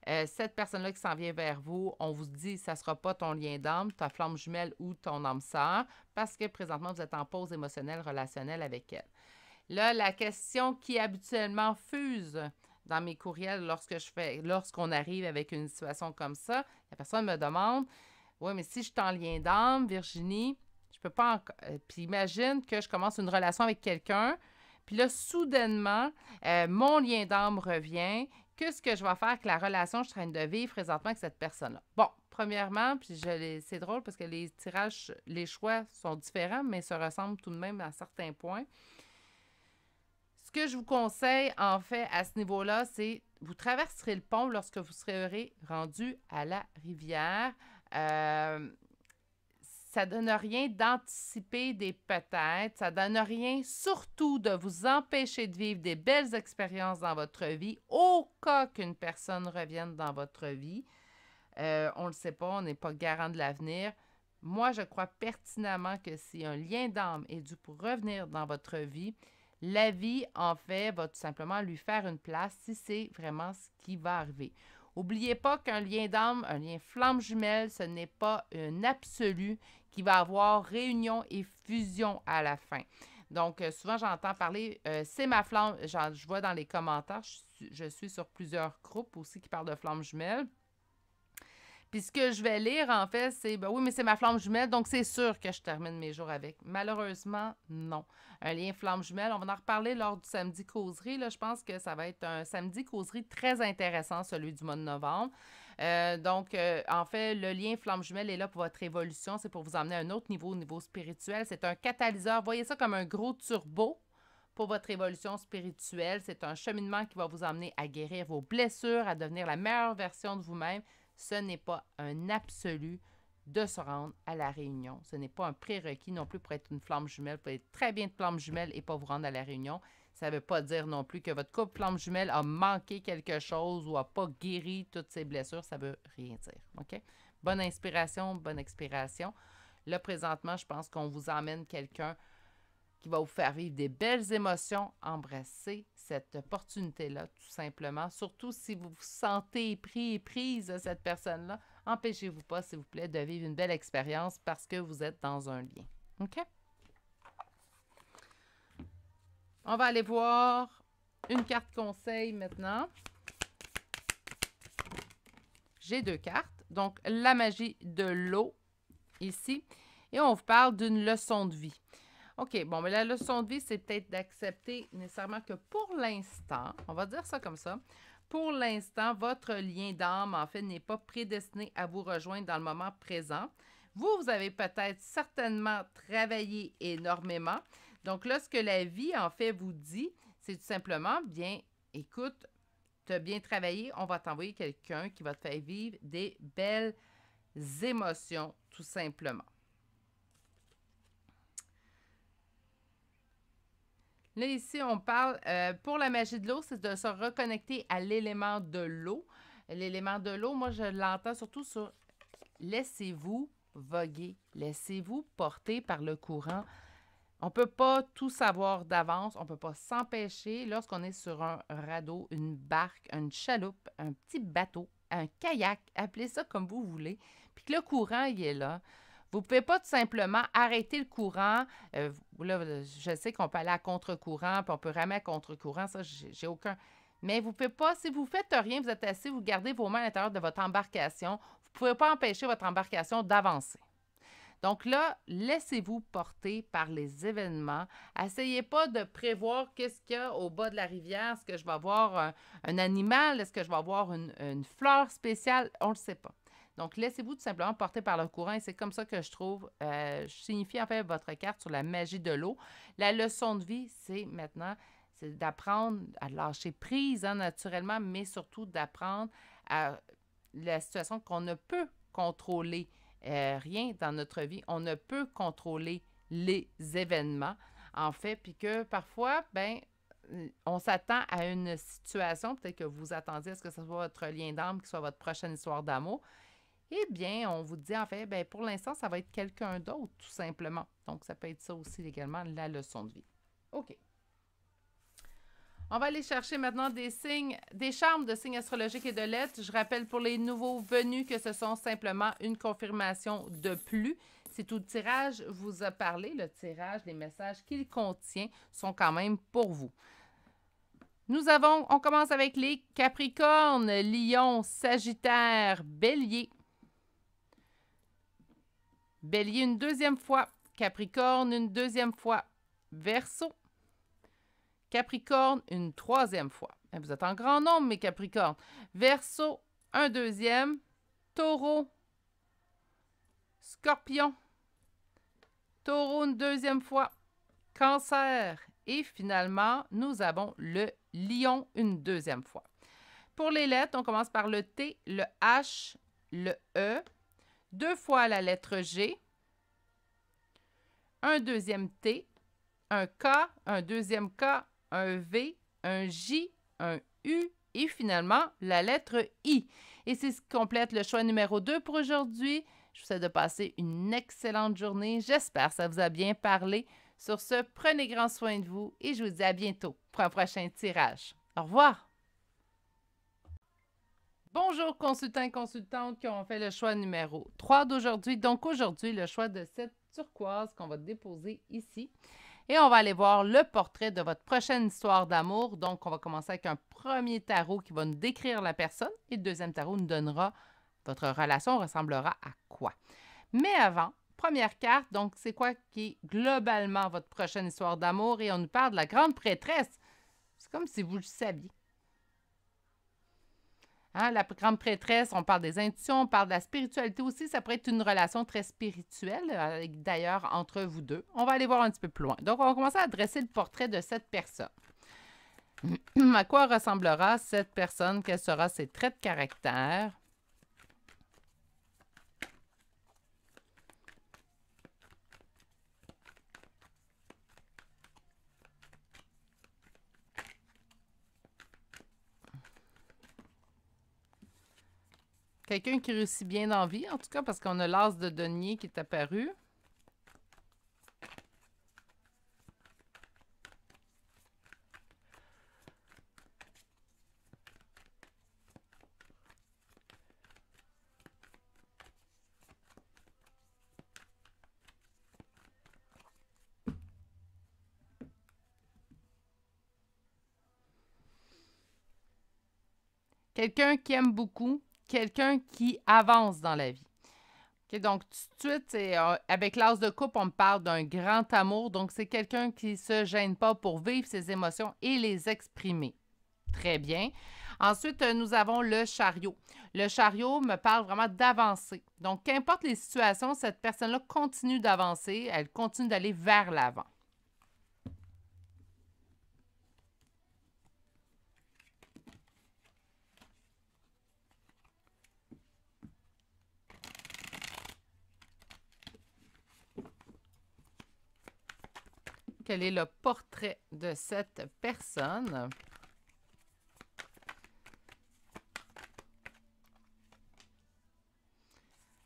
A: Cette personne-là qui s'en vient vers vous, on vous dit ça ne sera pas ton lien d'âme, ta flamme jumelle ou ton âme sœur, parce que présentement, vous êtes en pause émotionnelle, relationnelle avec elle. Là, la question qui habituellement fuse dans mes courriels lorsqu'on arrive avec une situation comme ça, la personne me demande « Oui, mais si je suis en lien d'âme, Virginie, je peux pas encore... Puis imagine que je commence une relation avec quelqu'un, puis là, soudainement, mon lien d'âme revient. Qu'est-ce que je vais faire avec la relation que je suis en train de vivre présentement avec cette personne-là? Bon, premièrement, puis c'est drôle parce que les tirages, les choix sont différents, mais se ressemblent tout de même à certains points. Ce que je vous conseille, en fait, à ce niveau-là, c'est vous traverserez le pont lorsque vous serez rendu à la rivière. Ça donne rien d'anticiper des peut-être, ça donne rien surtout de vous empêcher de vivre des belles expériences dans votre vie au cas qu'une personne revienne dans votre vie. On ne le sait pas, on n'est pas garant de l'avenir. Moi, je crois pertinemment que si un lien d'âme est dû pour revenir dans votre vie, la vie, en fait, va tout simplement lui faire une place si c'est vraiment ce qui va arriver. N'oubliez pas qu'un lien d'âme, un lien flamme jumelle, ce n'est pas un absolu qui va avoir réunion et fusion à la fin. Donc, souvent, j'entends parler, c'est ma flamme, je vois dans les commentaires, je suis sur plusieurs groupes aussi qui parlent de flamme jumelle. Puis ce que je vais lire, en fait, c'est, ben oui, mais c'est ma flamme jumelle, donc c'est sûr que je termine mes jours avec. Malheureusement, non. Un lien flamme jumelle, on va en reparler lors du samedi causerie. Là, je pense que ça va être un samedi causerie très intéressant, celui du mois de novembre. En fait, le lien flamme jumelle est là pour votre évolution. C'est pour vous emmener à un autre niveau, au niveau spirituel. C'est un catalyseur. Voyez ça comme un gros turbo pour votre évolution spirituelle. C'est un cheminement qui va vous emmener à guérir vos blessures, à devenir la meilleure version de vous-même. Ce n'est pas un absolu de se rendre à la réunion. Ce n'est pas un prérequis non plus pour être une flamme jumelle. Vous pouvez être très bien de flamme jumelle et pas vous rendre à la réunion. Ça ne veut pas dire non plus que votre couple flamme jumelle a manqué quelque chose ou n'a pas guéri toutes ses blessures. Ça ne veut rien dire. OK? Bonne inspiration, bonne expiration. Là, présentement, je pense qu'on vous emmène quelqu'un qui va vous faire vivre des belles émotions. Embrassez cette opportunité-là, tout simplement. Surtout si vous vous sentez pris et prise de cette personne-là, empêchez-vous pas, s'il vous plaît, de vivre une belle expérience parce que vous êtes dans un lien. OK? On va aller voir une carte conseil maintenant. J'ai 2 cartes. Donc, la magie de l'eau, ici. Et on vous parle d'une leçon de vie. OK, bon, mais la leçon de vie, c'est peut-être d'accepter nécessairement que pour l'instant, on va dire ça comme ça, pour l'instant, votre lien d'âme, en fait, n'est pas prédestiné à vous rejoindre dans le moment présent. Vous avez peut-être certainement travaillé énormément. Donc là, ce que la vie, en fait, vous dit, c'est tout simplement, bien, écoute, tu as bien travaillé, on va t'envoyer quelqu'un qui va te faire vivre des belles émotions, tout simplement. Là, ici, on parle, pour la magie de l'eau, c'est de se reconnecter à l'élément de l'eau. L'élément de l'eau, moi, je l'entends surtout sur laissez-vous voguer, laissez-vous porter par le courant. On ne peut pas tout savoir d'avance, on ne peut pas s'empêcher lorsqu'on est sur un radeau, une barque, une chaloupe, un petit bateau, un kayak, appelez ça comme vous voulez, puis que le courant, il est là. Vous ne pouvez pas tout simplement arrêter le courant. Là, je sais qu'on peut aller à contre-courant, puis on peut ramer à contre-courant, ça, j'ai aucun... Mais vous ne pouvez pas, si vous ne faites rien, vous êtes assis, vous gardez vos mains à l'intérieur de votre embarcation, vous ne pouvez pas empêcher votre embarcation d'avancer. Donc là, laissez-vous porter par les événements. Essayez pas de prévoir qu'est-ce qu'il y a au bas de la rivière. Est-ce que je vais avoir un animal? Est-ce que je vais avoir une fleur spéciale? On ne le sait pas. Donc, laissez-vous tout simplement porter par le courant et c'est comme ça que je trouve, signifie en fait votre carte sur la magie de l'eau. La leçon de vie, c'est maintenant, c'est d'apprendre à lâcher prise naturellement, mais surtout d'apprendre à la situation qu'on ne peut contrôler. Rien dans notre vie. On ne peut contrôler les événements, en fait, puis que parfois, ben, on s'attend à une situation, peut-être que vous attendiez à ce que ce soit votre lien d'âme qui soit votre prochaine histoire d'amour. Eh bien, on vous dit en fait, ben, pour l'instant, ça va être quelqu'un d'autre, tout simplement. Donc, ça peut être ça aussi également, la leçon de vie. OK. On va aller chercher maintenant des signes, des charmes de signes astrologiques et de lettres. Je rappelle pour les nouveaux venus que ce sont simplement une confirmation de plus. Si tout le tirage vous a parlé, le tirage, les messages qu'il contient sont quand même pour vous. On commence avec les Capricornes, Lion, Sagittaire, Bélier. Bélier une deuxième fois, Capricorne une deuxième fois, Verseau. Capricorne une troisième fois. Vous êtes en grand nombre, mes Capricornes. Verseau, un deuxième. Taureau. Scorpion. Taureau une deuxième fois. Cancer. Et finalement, nous avons le Lion une deuxième fois. Pour les lettres, on commence par le T, le H, le E. 2 fois la lettre G. Un deuxième T. Un K, un deuxième K, un V, un J, un U et finalement la lettre I. Et c'est ce qui complète le choix numéro 2 pour aujourd'hui. Je vous souhaite de passer une excellente journée. J'espère que ça vous a bien parlé. Sur ce, prenez grand soin de vous et je vous dis à bientôt pour un prochain tirage. Au revoir! Bonjour consultants et consultantes qui ont fait le choix numéro 3 d'aujourd'hui. Donc aujourd'hui, le choix de cette turquoise qu'on va déposer ici. Et on va aller voir le portrait de votre prochaine histoire d'amour. Donc, on va commencer avec un premier tarot qui va nous décrire la personne. Et le deuxième tarot nous donnera votre relation ressemblera à quoi. Mais avant, première carte, donc c'est quoi qui est globalement votre prochaine histoire d'amour? Et on nous parle de la grande prêtresse. C'est comme si vous le saviez. Hein, la grande prêtresse, on parle des intuitions, on parle de la spiritualité aussi. Ça pourrait être une relation très spirituelle, d'ailleurs, entre vous deux. On va aller voir un petit peu plus loin. Donc, on va commencer à dresser le portrait de cette personne. À quoi ressemblera cette personne? Quels seront ses traits de caractère? Quelqu'un qui réussit bien dans la vie, en tout cas, parce qu'on a l'as de denier qui est apparu. Quelqu'un qui aime beaucoup, quelqu'un qui avance dans la vie. Okay, donc, tout de suite, avec l'as de coupe, on me parle d'un grand amour. Donc, c'est quelqu'un qui ne se gêne pas pour vivre ses émotions et les exprimer. Très bien. Ensuite, nous avons le chariot. Le chariot me parle vraiment d'avancer. Donc, qu'importe les situations, cette personne-là continue d'avancer. Elle continue d'aller vers l'avant. Quel est le portrait de cette personne?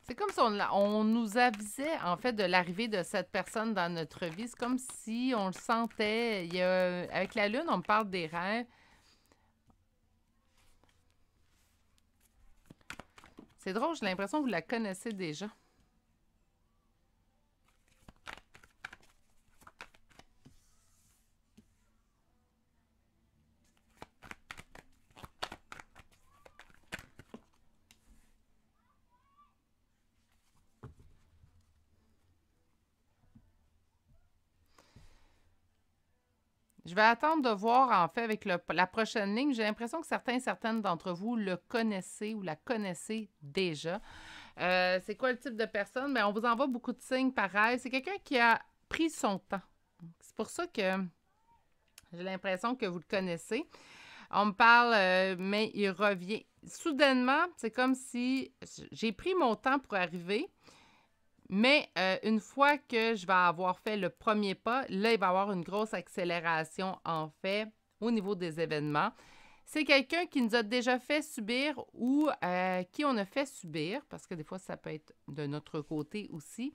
A: C'est comme si on nous avisait, en fait, de l'arrivée de cette personne dans notre vie. C'est comme si on le sentait. Avec la Lune, on me parle des rêves. C'est drôle, j'ai l'impression que vous la connaissez déjà. Je vais attendre de voir, en fait, avec la prochaine ligne. J'ai l'impression que certaines d'entre vous le connaissez ou la connaissez déjà. C'est quoi le type de personne? Bien, on vous envoie beaucoup de signes pareils. C'est quelqu'un qui a pris son temps. C'est pour ça que j'ai l'impression que vous le connaissez. On me parle, mais il revient. Soudainement, c'est comme si j'ai pris mon temps pour arriver. Mais une fois que je vais avoir fait le premier pas, là, il va y avoir une grosse accélération, en fait, au niveau des événements. C'est quelqu'un qui nous a déjà fait subir ou qui on a fait subir, parce que des fois, ça peut être de notre côté aussi,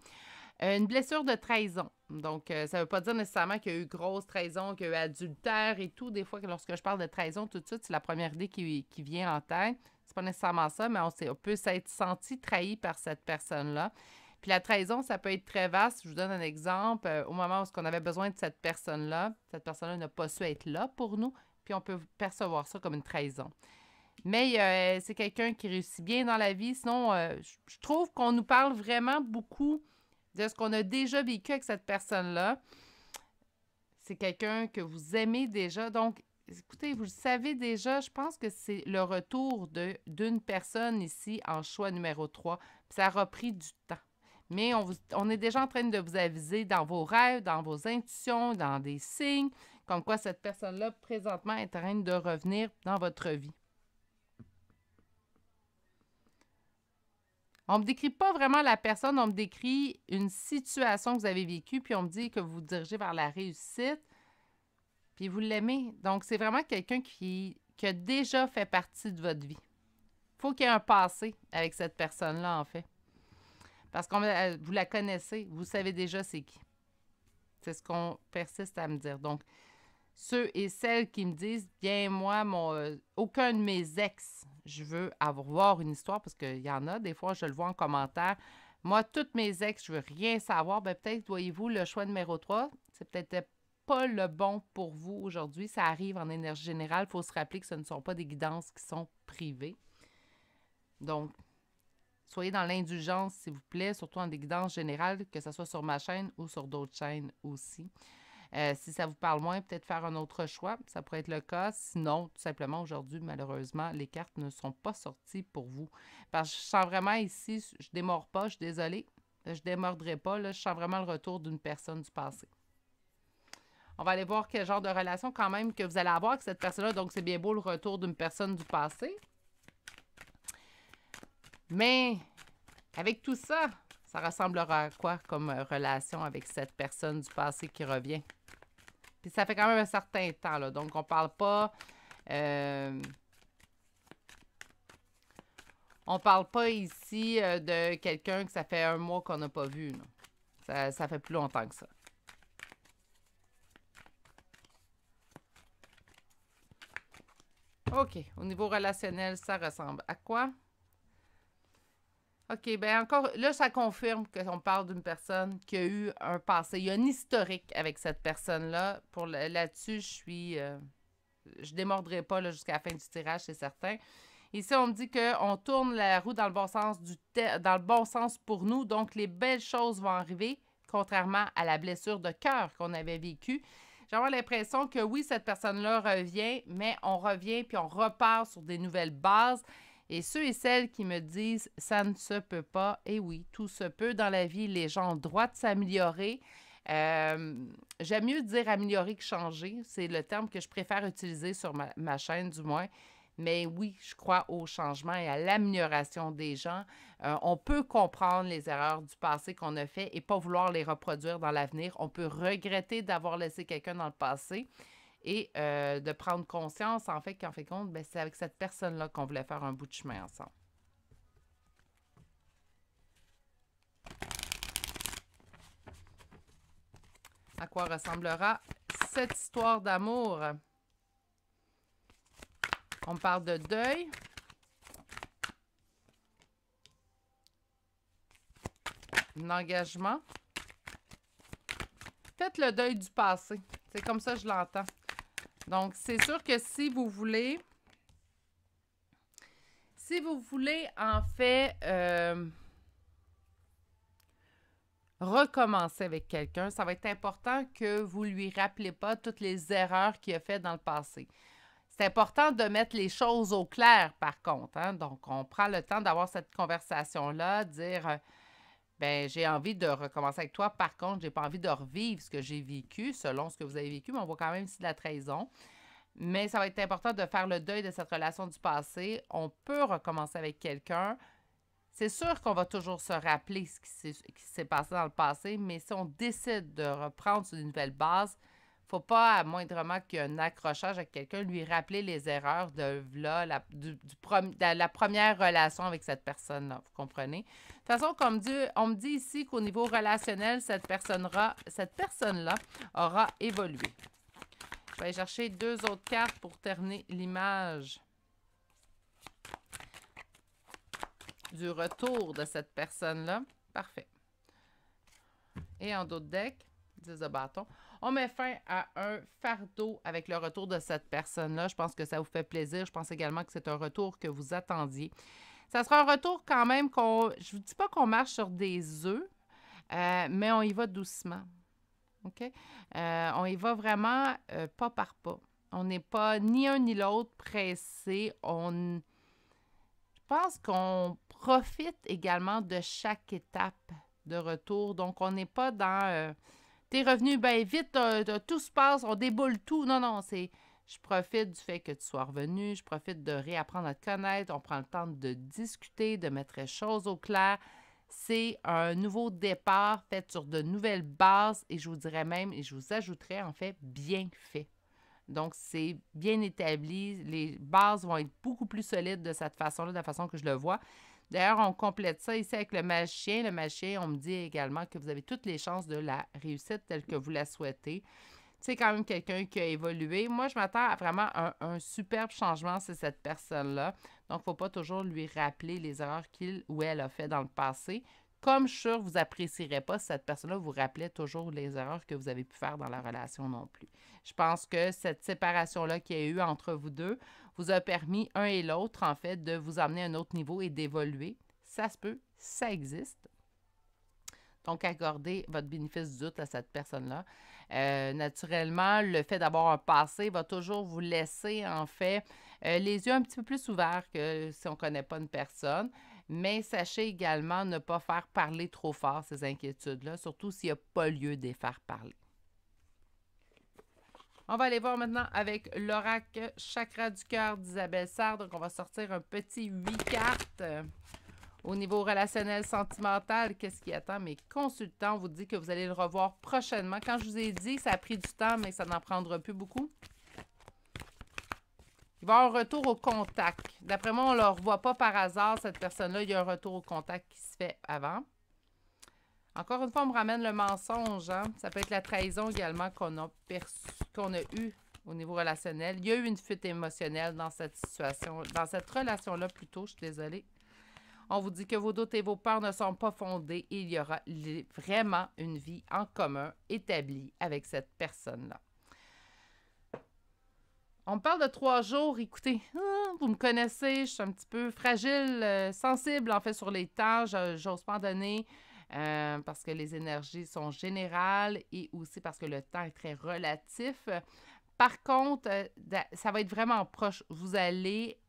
A: Une blessure de trahison. Donc, ça ne veut pas dire nécessairement qu'il y a eu grosse trahison, qu'il y a eu adultère et tout. Des fois, lorsque je parle de trahison, tout de suite, c'est la première idée qui vient en tête. C'est pas nécessairement ça, mais on peut s'être senti trahi par cette personne-là. Puis la trahison, ça peut être très vaste. Je vous donne un exemple. Au moment où on avait besoin de cette personne-là n'a pas su être là pour nous, puis on peut percevoir ça comme une trahison. Mais c'est quelqu'un qui réussit bien dans la vie. Sinon, je trouve qu'on nous parle vraiment beaucoup de ce qu'on a déjà vécu avec cette personne-là. C'est quelqu'un que vous aimez déjà. Donc, écoutez, vous le savez déjà, je pense que c'est le retour d'une personne ici en choix numéro 3. Puis ça aura pris du temps. Mais on est déjà en train de vous aviser dans vos rêves, dans vos intuitions, dans des signes, comme quoi cette personne-là, présentement, est en train de revenir dans votre vie. On ne me décrit pas vraiment la personne, on me décrit une situation que vous avez vécue, puis on me dit que vous vous dirigez vers la réussite, puis vous l'aimez. Donc, c'est vraiment quelqu'un qui a déjà fait partie de votre vie. Il faut qu'il y ait un passé avec cette personne-là, en fait. Parce que vous la connaissez, vous savez déjà c'est qui. C'est ce qu'on persiste à me dire. Donc, ceux et celles qui me disent, bien moi, aucun de mes ex, je veux avoir une histoire, parce qu'il y en a, des fois, je le vois en commentaire. Moi, toutes mes ex, je veux rien savoir. Ben, peut-être, voyez-vous, le choix numéro 3, c'est peut-être pas le bon pour vous aujourd'hui. Ça arrive en énergie générale. Il faut se rappeler que ce ne sont pas des guidances qui sont privées. Donc, soyez dans l'indulgence, s'il vous plaît, surtout en des guidances générales, que ce soit sur ma chaîne ou sur d'autres chaînes aussi. Si ça vous parle moins, peut-être faire un autre choix. Ça pourrait être le cas. Sinon, tout simplement, aujourd'hui, malheureusement, les cartes ne sont pas sorties pour vous. Parce que je sens vraiment ici, je ne démords pas, je suis désolée. Je ne démordrai pas. Là, je sens vraiment le retour d'une personne du passé. On va aller voir quel genre de relation quand même que vous allez avoir avec cette personne-là. Donc, c'est bien beau le retour d'une personne du passé. Mais, avec tout ça, ça ressemblera à quoi comme relation avec cette personne du passé qui revient? Puis ça fait quand même un certain temps, là. Donc, on parle pas... on parle pas ici de quelqu'un que ça fait un mois qu'on n'a pas vu, là. Ça fait plus longtemps que ça. OK. Au niveau relationnel, ça ressemble à quoi? OK, bien encore, là, ça confirme qu'on parle d'une personne qui a eu un passé. Il y a un historique avec cette personne-là. Là-dessus, je démordrai pas jusqu'à la fin du tirage, c'est certain. Ici, on me dit qu'on tourne la roue dans le bon sens dans le bon sens pour nous. Donc, les belles choses vont arriver, contrairement à la blessure de cœur qu'on avait vécue. J'ai vraiment l'impression que oui, cette personne-là revient, mais on revient puis on repart sur des nouvelles bases. Et ceux et celles qui me disent « ça ne se peut pas », eh oui, tout se peut dans la vie. Les gens ont le droit de s'améliorer. J'aime mieux dire améliorer que changer. C'est le terme que je préfère utiliser sur ma chaîne, du moins. Mais oui, je crois au changement et à l'amélioration des gens. On peut comprendre les erreurs du passé qu'on a fait et pas vouloir les reproduire dans l'avenir. On peut regretter d'avoir laissé quelqu'un dans le passé. Et de prendre conscience, en fait, qu'en fait compte, c'est avec cette personne-là qu'on voulait faire un bout de chemin ensemble. À quoi ressemblera cette histoire d'amour? On parle de deuil. L'engagement. Peut-être le deuil du passé. C'est comme ça que je l'entends. Donc, c'est sûr que si vous voulez, en fait, recommencer avec quelqu'un, ça va être important que vous ne lui rappelez pas toutes les erreurs qu'il a faites dans le passé. C'est important de mettre les choses au clair, par contre. Hein? Donc, on prend le temps d'avoir cette conversation-là, dire... ben j'ai envie de recommencer avec toi. Par contre, j'ai pas envie de revivre ce que j'ai vécu, selon ce que vous avez vécu, mais on voit quand même ici de la trahison. Mais ça va être important de faire le deuil de cette relation du passé. On peut recommencer avec quelqu'un. C'est sûr qu'on va toujours se rappeler ce qui s'est passé dans le passé, mais si on décide de reprendre sur une nouvelle base, faut pas, à moindrement qu'il y ait un accrochage avec quelqu'un, lui rappeler les erreurs de là, de la première relation avec cette personne-là. Vous comprenez? De toute façon, comme on me dit ici qu'au niveau relationnel, cette personne-là aura évolué. Je vais aller chercher 2 autres cartes pour terminer l'image du retour de cette personne-là. Parfait. Et en d'autres decks, 10 de bâton. On met fin à un fardeau avec le retour de cette personne-là. Je pense que ça vous fait plaisir. Je pense également que c'est un retour que vous attendiez. Ça sera un retour quand même je ne vous dis pas qu'on marche sur des œufs, mais on y va doucement. OK? On y va vraiment pas par pas. On n'est pas ni un ni l'autre pressé. Je pense qu'on profite également de chaque étape de retour. Donc, on n'est pas dans t'es revenu bien vite, tout se passe, on déboule tout. Non, non, je profite du fait que tu sois revenu, je profite de réapprendre à te connaître, on prend le temps de discuter, de mettre les choses au clair. C'est un nouveau départ fait sur de nouvelles bases et je vous dirais même, et je vous ajouterais en fait, bien fait. Donc, c'est bien établi. Les bases vont être beaucoup plus solides de cette façon-là, de la façon que je le vois. D'ailleurs, on complète ça ici avec le magicien. Le magicien, on me dit également que vous avez toutes les chances de la réussite telle que vous la souhaitez. C'est quand même quelqu'un qui a évolué. Moi, je m'attends à vraiment un superbe changement, c'est cette personne-là. Donc, il ne faut pas toujours lui rappeler les erreurs qu'il ou elle a fait dans le passé. Comme je suis sûre que vous n'apprécierez pas si cette personne-là vous rappelait toujours les erreurs que vous avez pu faire dans la relation non plus. Je pense que cette séparation-là qu'il y a eu entre vous deux vous a permis, un et l'autre, en fait, de vous amener à un autre niveau et d'évoluer. Ça se peut, ça existe. Donc, accordez votre bénéfice du doute à cette personne-là. Naturellement, le fait d'avoir un passé va toujours vous laisser, en fait, les yeux un petit peu plus ouverts que si on ne connaît pas une personne. Mais sachez également ne pas faire parler trop fort ces inquiétudes-là, surtout s'il n'y a pas lieu de les faire parler. On va aller voir maintenant avec l'oracle Chakra du cœur d'Isabelle Sarr. Donc, on va sortir un petit 8 cartes. Au niveau relationnel, sentimental, qu'est-ce qui attend mes consultants? On vous dit que vous allez le revoir prochainement. Quand je vous ai dit, ça a pris du temps, mais ça n'en prendra plus beaucoup. Il va y avoir un retour au contact. D'après moi, on ne le revoit pas par hasard, cette personne-là. Il y a un retour au contact qui se fait avant. Encore une fois, on me ramène le mensonge. Hein? Ça peut être la trahison également qu'on a eue au niveau relationnel. Il y a eu une fuite émotionnelle dans cette situation, dans cette relation-là plutôt, je suis désolée. On vous dit que vos doutes et vos peurs ne sont pas fondés et il y aura vraiment une vie en commun établie avec cette personne-là. On me parle de 3 jours. Écoutez, vous me connaissez, je suis un petit peu fragile, sensible en fait sur les temps. J'ose pas en donner parce que les énergies sont générales et aussi parce que le temps est très relatif. Par contre, ça va être vraiment proche. Vous allez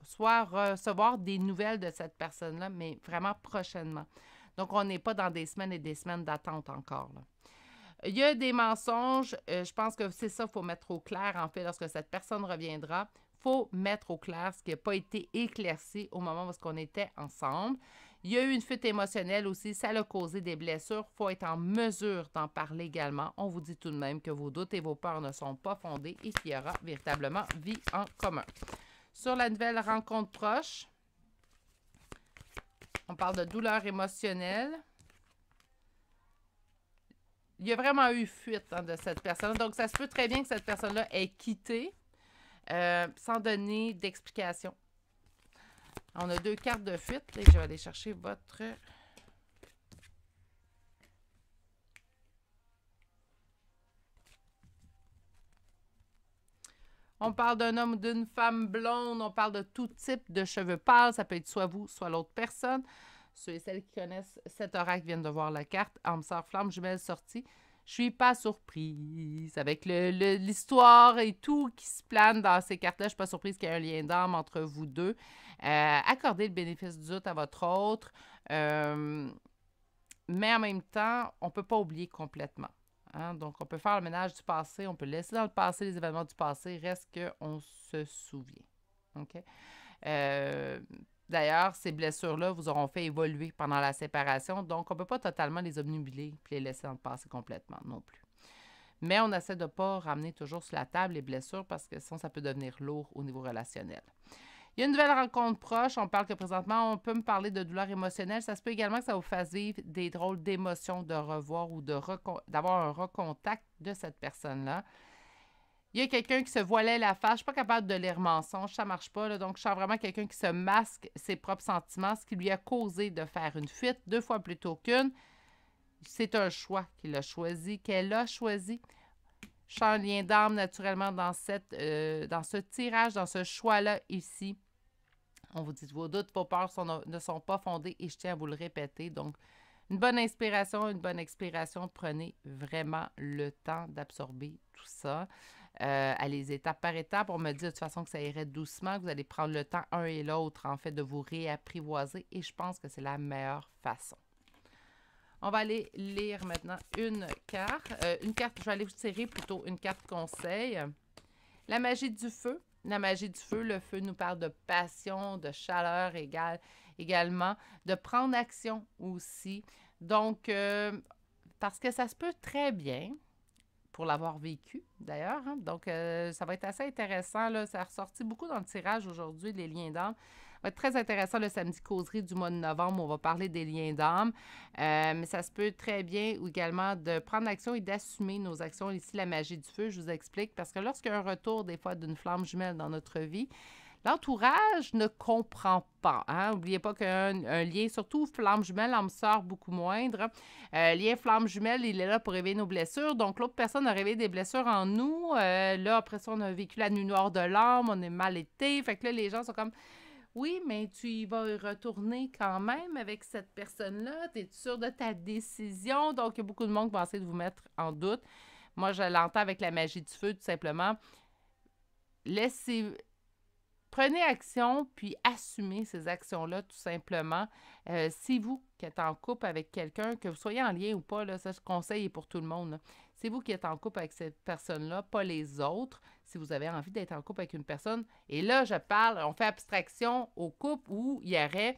A: soit recevoir des nouvelles de cette personne-là, mais vraiment prochainement. Donc, on n'est pas dans des semaines et des semaines d'attente encore, là. Il y a des mensonges. Je pense que c'est ça qu'il faut mettre au clair, en fait, lorsque cette personne reviendra. Il faut mettre au clair ce qui n'a pas été éclairci au moment où on était ensemble. Il y a eu une fuite émotionnelle aussi. Ça a causé des blessures. Il faut être en mesure d'en parler également. On vous dit tout de même que vos doutes et vos peurs ne sont pas fondés et qu'il y aura véritablement vie en commun. Sur la nouvelle rencontre proche, on parle de douleur émotionnelle. Il y a vraiment eu fuite de cette personne. Donc, ça se peut très bien que cette personne-là ait quitté sans donner d'explication. On a 2 cartes de fuite. Et je vais aller chercher votre... On parle d'un homme ou d'une femme blonde. On parle de tout type de cheveux pâles. Ça peut être soit vous, soit l'autre personne. Ceux et celles qui connaissent cet oracle viennent de voir la carte. Âme sœur flamme jumelle sortie. Je suis pas surprise. Avec l'histoire et tout qui se plane dans ces cartes-là, je suis pas surprise qu'il y ait un lien d'âme entre vous deux. Accordez le bénéfice du doute à votre autre. Mais en même temps, on ne peut pas oublier complètement. Hein? Donc, on peut faire le ménage du passé, on peut laisser dans le passé les événements du passé, reste qu'on se souvient. OK? D'ailleurs, ces blessures-là vous auront fait évoluer pendant la séparation, donc on ne peut pas totalement les obnubiler et les laisser dans le passé complètement non plus. Mais on essaie de ne pas ramener toujours sur la table les blessures parce que sinon, ça peut devenir lourd au niveau relationnel. Il y a une nouvelle rencontre proche. On parle que présentement, on peut me parler de douleur émotionnelle. Ça se peut également que ça vous fasse vivre des drôles d'émotions de revoir ou d'avoir un recontact de cette personne-là. Il y a quelqu'un qui se voilait la face. Je ne suis pas capable de lire mensonge. Ça ne marche pas. Là. Donc, je sens vraiment quelqu'un qui se masque ses propres sentiments, ce qui lui a causé de faire une fuite 2 fois plutôt qu'une. C'est un choix qu'il a choisi, qu'elle a choisi. Je sens un lien d'âme naturellement dans ce tirage, dans ce choix-là ici. On vous dit vos doutes, vos peurs ne sont pas fondés et je tiens à vous le répéter. Donc, une bonne inspiration, une bonne expiration. Prenez vraiment le temps d'absorber tout ça. Allez étape par étape. On me dit de toute façon que ça irait doucement, que vous allez prendre le temps un et l'autre, en fait, de vous réapprivoiser et je pense que c'est la meilleure façon. On va aller lire maintenant une carte. Je vais aller vous tirer plutôt une carte conseil. La magie du feu. La magie du feu, le feu nous parle de passion, de chaleur également, de prendre action aussi. Donc, parce que ça se peut très bien, pour l'avoir vécu d'ailleurs. Hein? Donc, ça va être assez intéressant. Là. Ça a ressorti beaucoup dans le tirage aujourd'hui, les liens d'âme. Ça va être très intéressant le samedi causerie du mois de novembre. On va parler des liens d'âme. Mais ça se peut très bien également de prendre action et d'assumer nos actions. Ici, la magie du feu, je vous explique. Parce que lorsqu'il y a un retour, des fois, d'une flamme jumelle dans notre vie, l'entourage ne comprend pas. Hein? N'oubliez pas qu'un lien, surtout flamme jumelle, en me sort beaucoup moindre. Lien flamme jumelle, il est là pour réveiller nos blessures. Donc, l'autre personne a réveillé des blessures en nous. Là, après ça, on a vécu la nuit noire de l'âme, on est mal été. Fait que là, les gens sont comme... Oui, mais tu y vas retourner quand même avec cette personne-là. Tu es sûr de ta décision? Donc, il y a beaucoup de monde qui va essayer de vous mettre en doute. Moi, je l'entends avec la magie du feu, tout simplement. Prenez action, puis assumez ces actions-là, tout simplement. C'est vous qui êtes en couple avec quelqu'un, que vous soyez en lien ou pas, là, ça, ce conseil est pour tout le monde. Là. C'est vous qui êtes en couple avec cette personne-là, pas les autres, si vous avez envie d'être en couple avec une personne. Et là, on fait abstraction au couple où il y aurait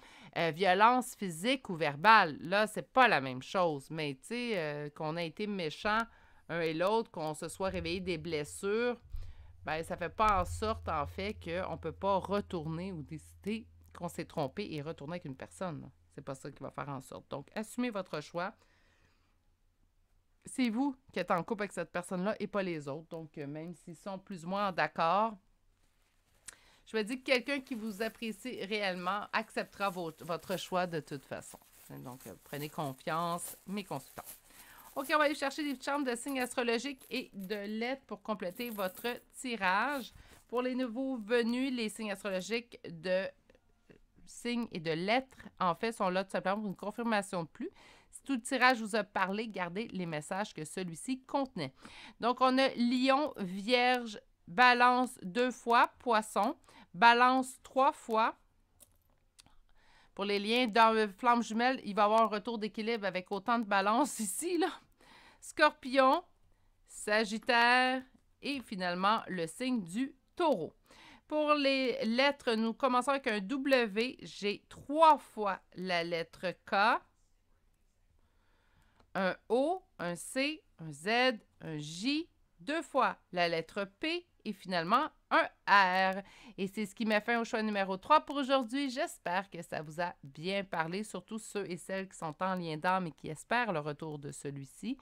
A: violence physique ou verbale. Là, c'est pas la même chose. Mais, tu sais, qu'on a été méchants un et l'autre, qu'on se soit réveillé des blessures, bien, ça ne fait pas en sorte, en fait, qu'on ne peut pas retourner ou décider qu'on s'est trompé et retourner avec une personne. C'est pas ça qui va faire en sorte. Donc, assumez votre choix. C'est vous qui êtes en couple avec cette personne-là et pas les autres. Donc, même s'ils sont plus ou moins d'accord, je vais dire que quelqu'un qui vous apprécie réellement acceptera votre choix de toute façon. Donc, prenez confiance, mes consultants. OK, on va aller chercher des charmes de signes astrologiques et de lettres pour compléter votre tirage. Pour les nouveaux venus, les signes astrologiques de signes et de lettres, en fait, sont là tout simplement pour une confirmation de plus. Si tout le tirage vous a parlé, gardez les messages que celui-ci contenait. Donc, on a Lion, Vierge, Balance 2 fois, Poisson, Balance 3 fois. Pour les liens dans le flamme jumelle, il va y avoir un retour d'équilibre avec autant de balance ici, là. Scorpion, Sagittaire et finalement le signe du Taureau. Pour les lettres, nous commençons avec un W. J'ai 3 fois la lettre K, un O, un C, un Z, un J, 2 fois la lettre P et finalement un R. Et c'est ce qui m'a fait au choix numéro 3 pour aujourd'hui. J'espère que ça vous a bien parlé, surtout ceux et celles qui sont en lien d'âme et qui espèrent le retour de celui-ci.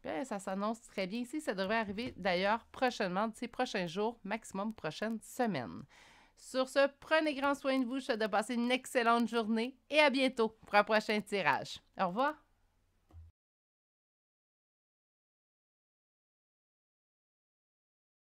A: Bien, ça s'annonce très bien ici. Ça devrait arriver d'ailleurs prochainement, ces prochains jours, maximum prochaine semaine. Sur ce, prenez grand soin de vous. Je vous souhaite de passer une excellente journée et à bientôt pour un prochain tirage. Au revoir!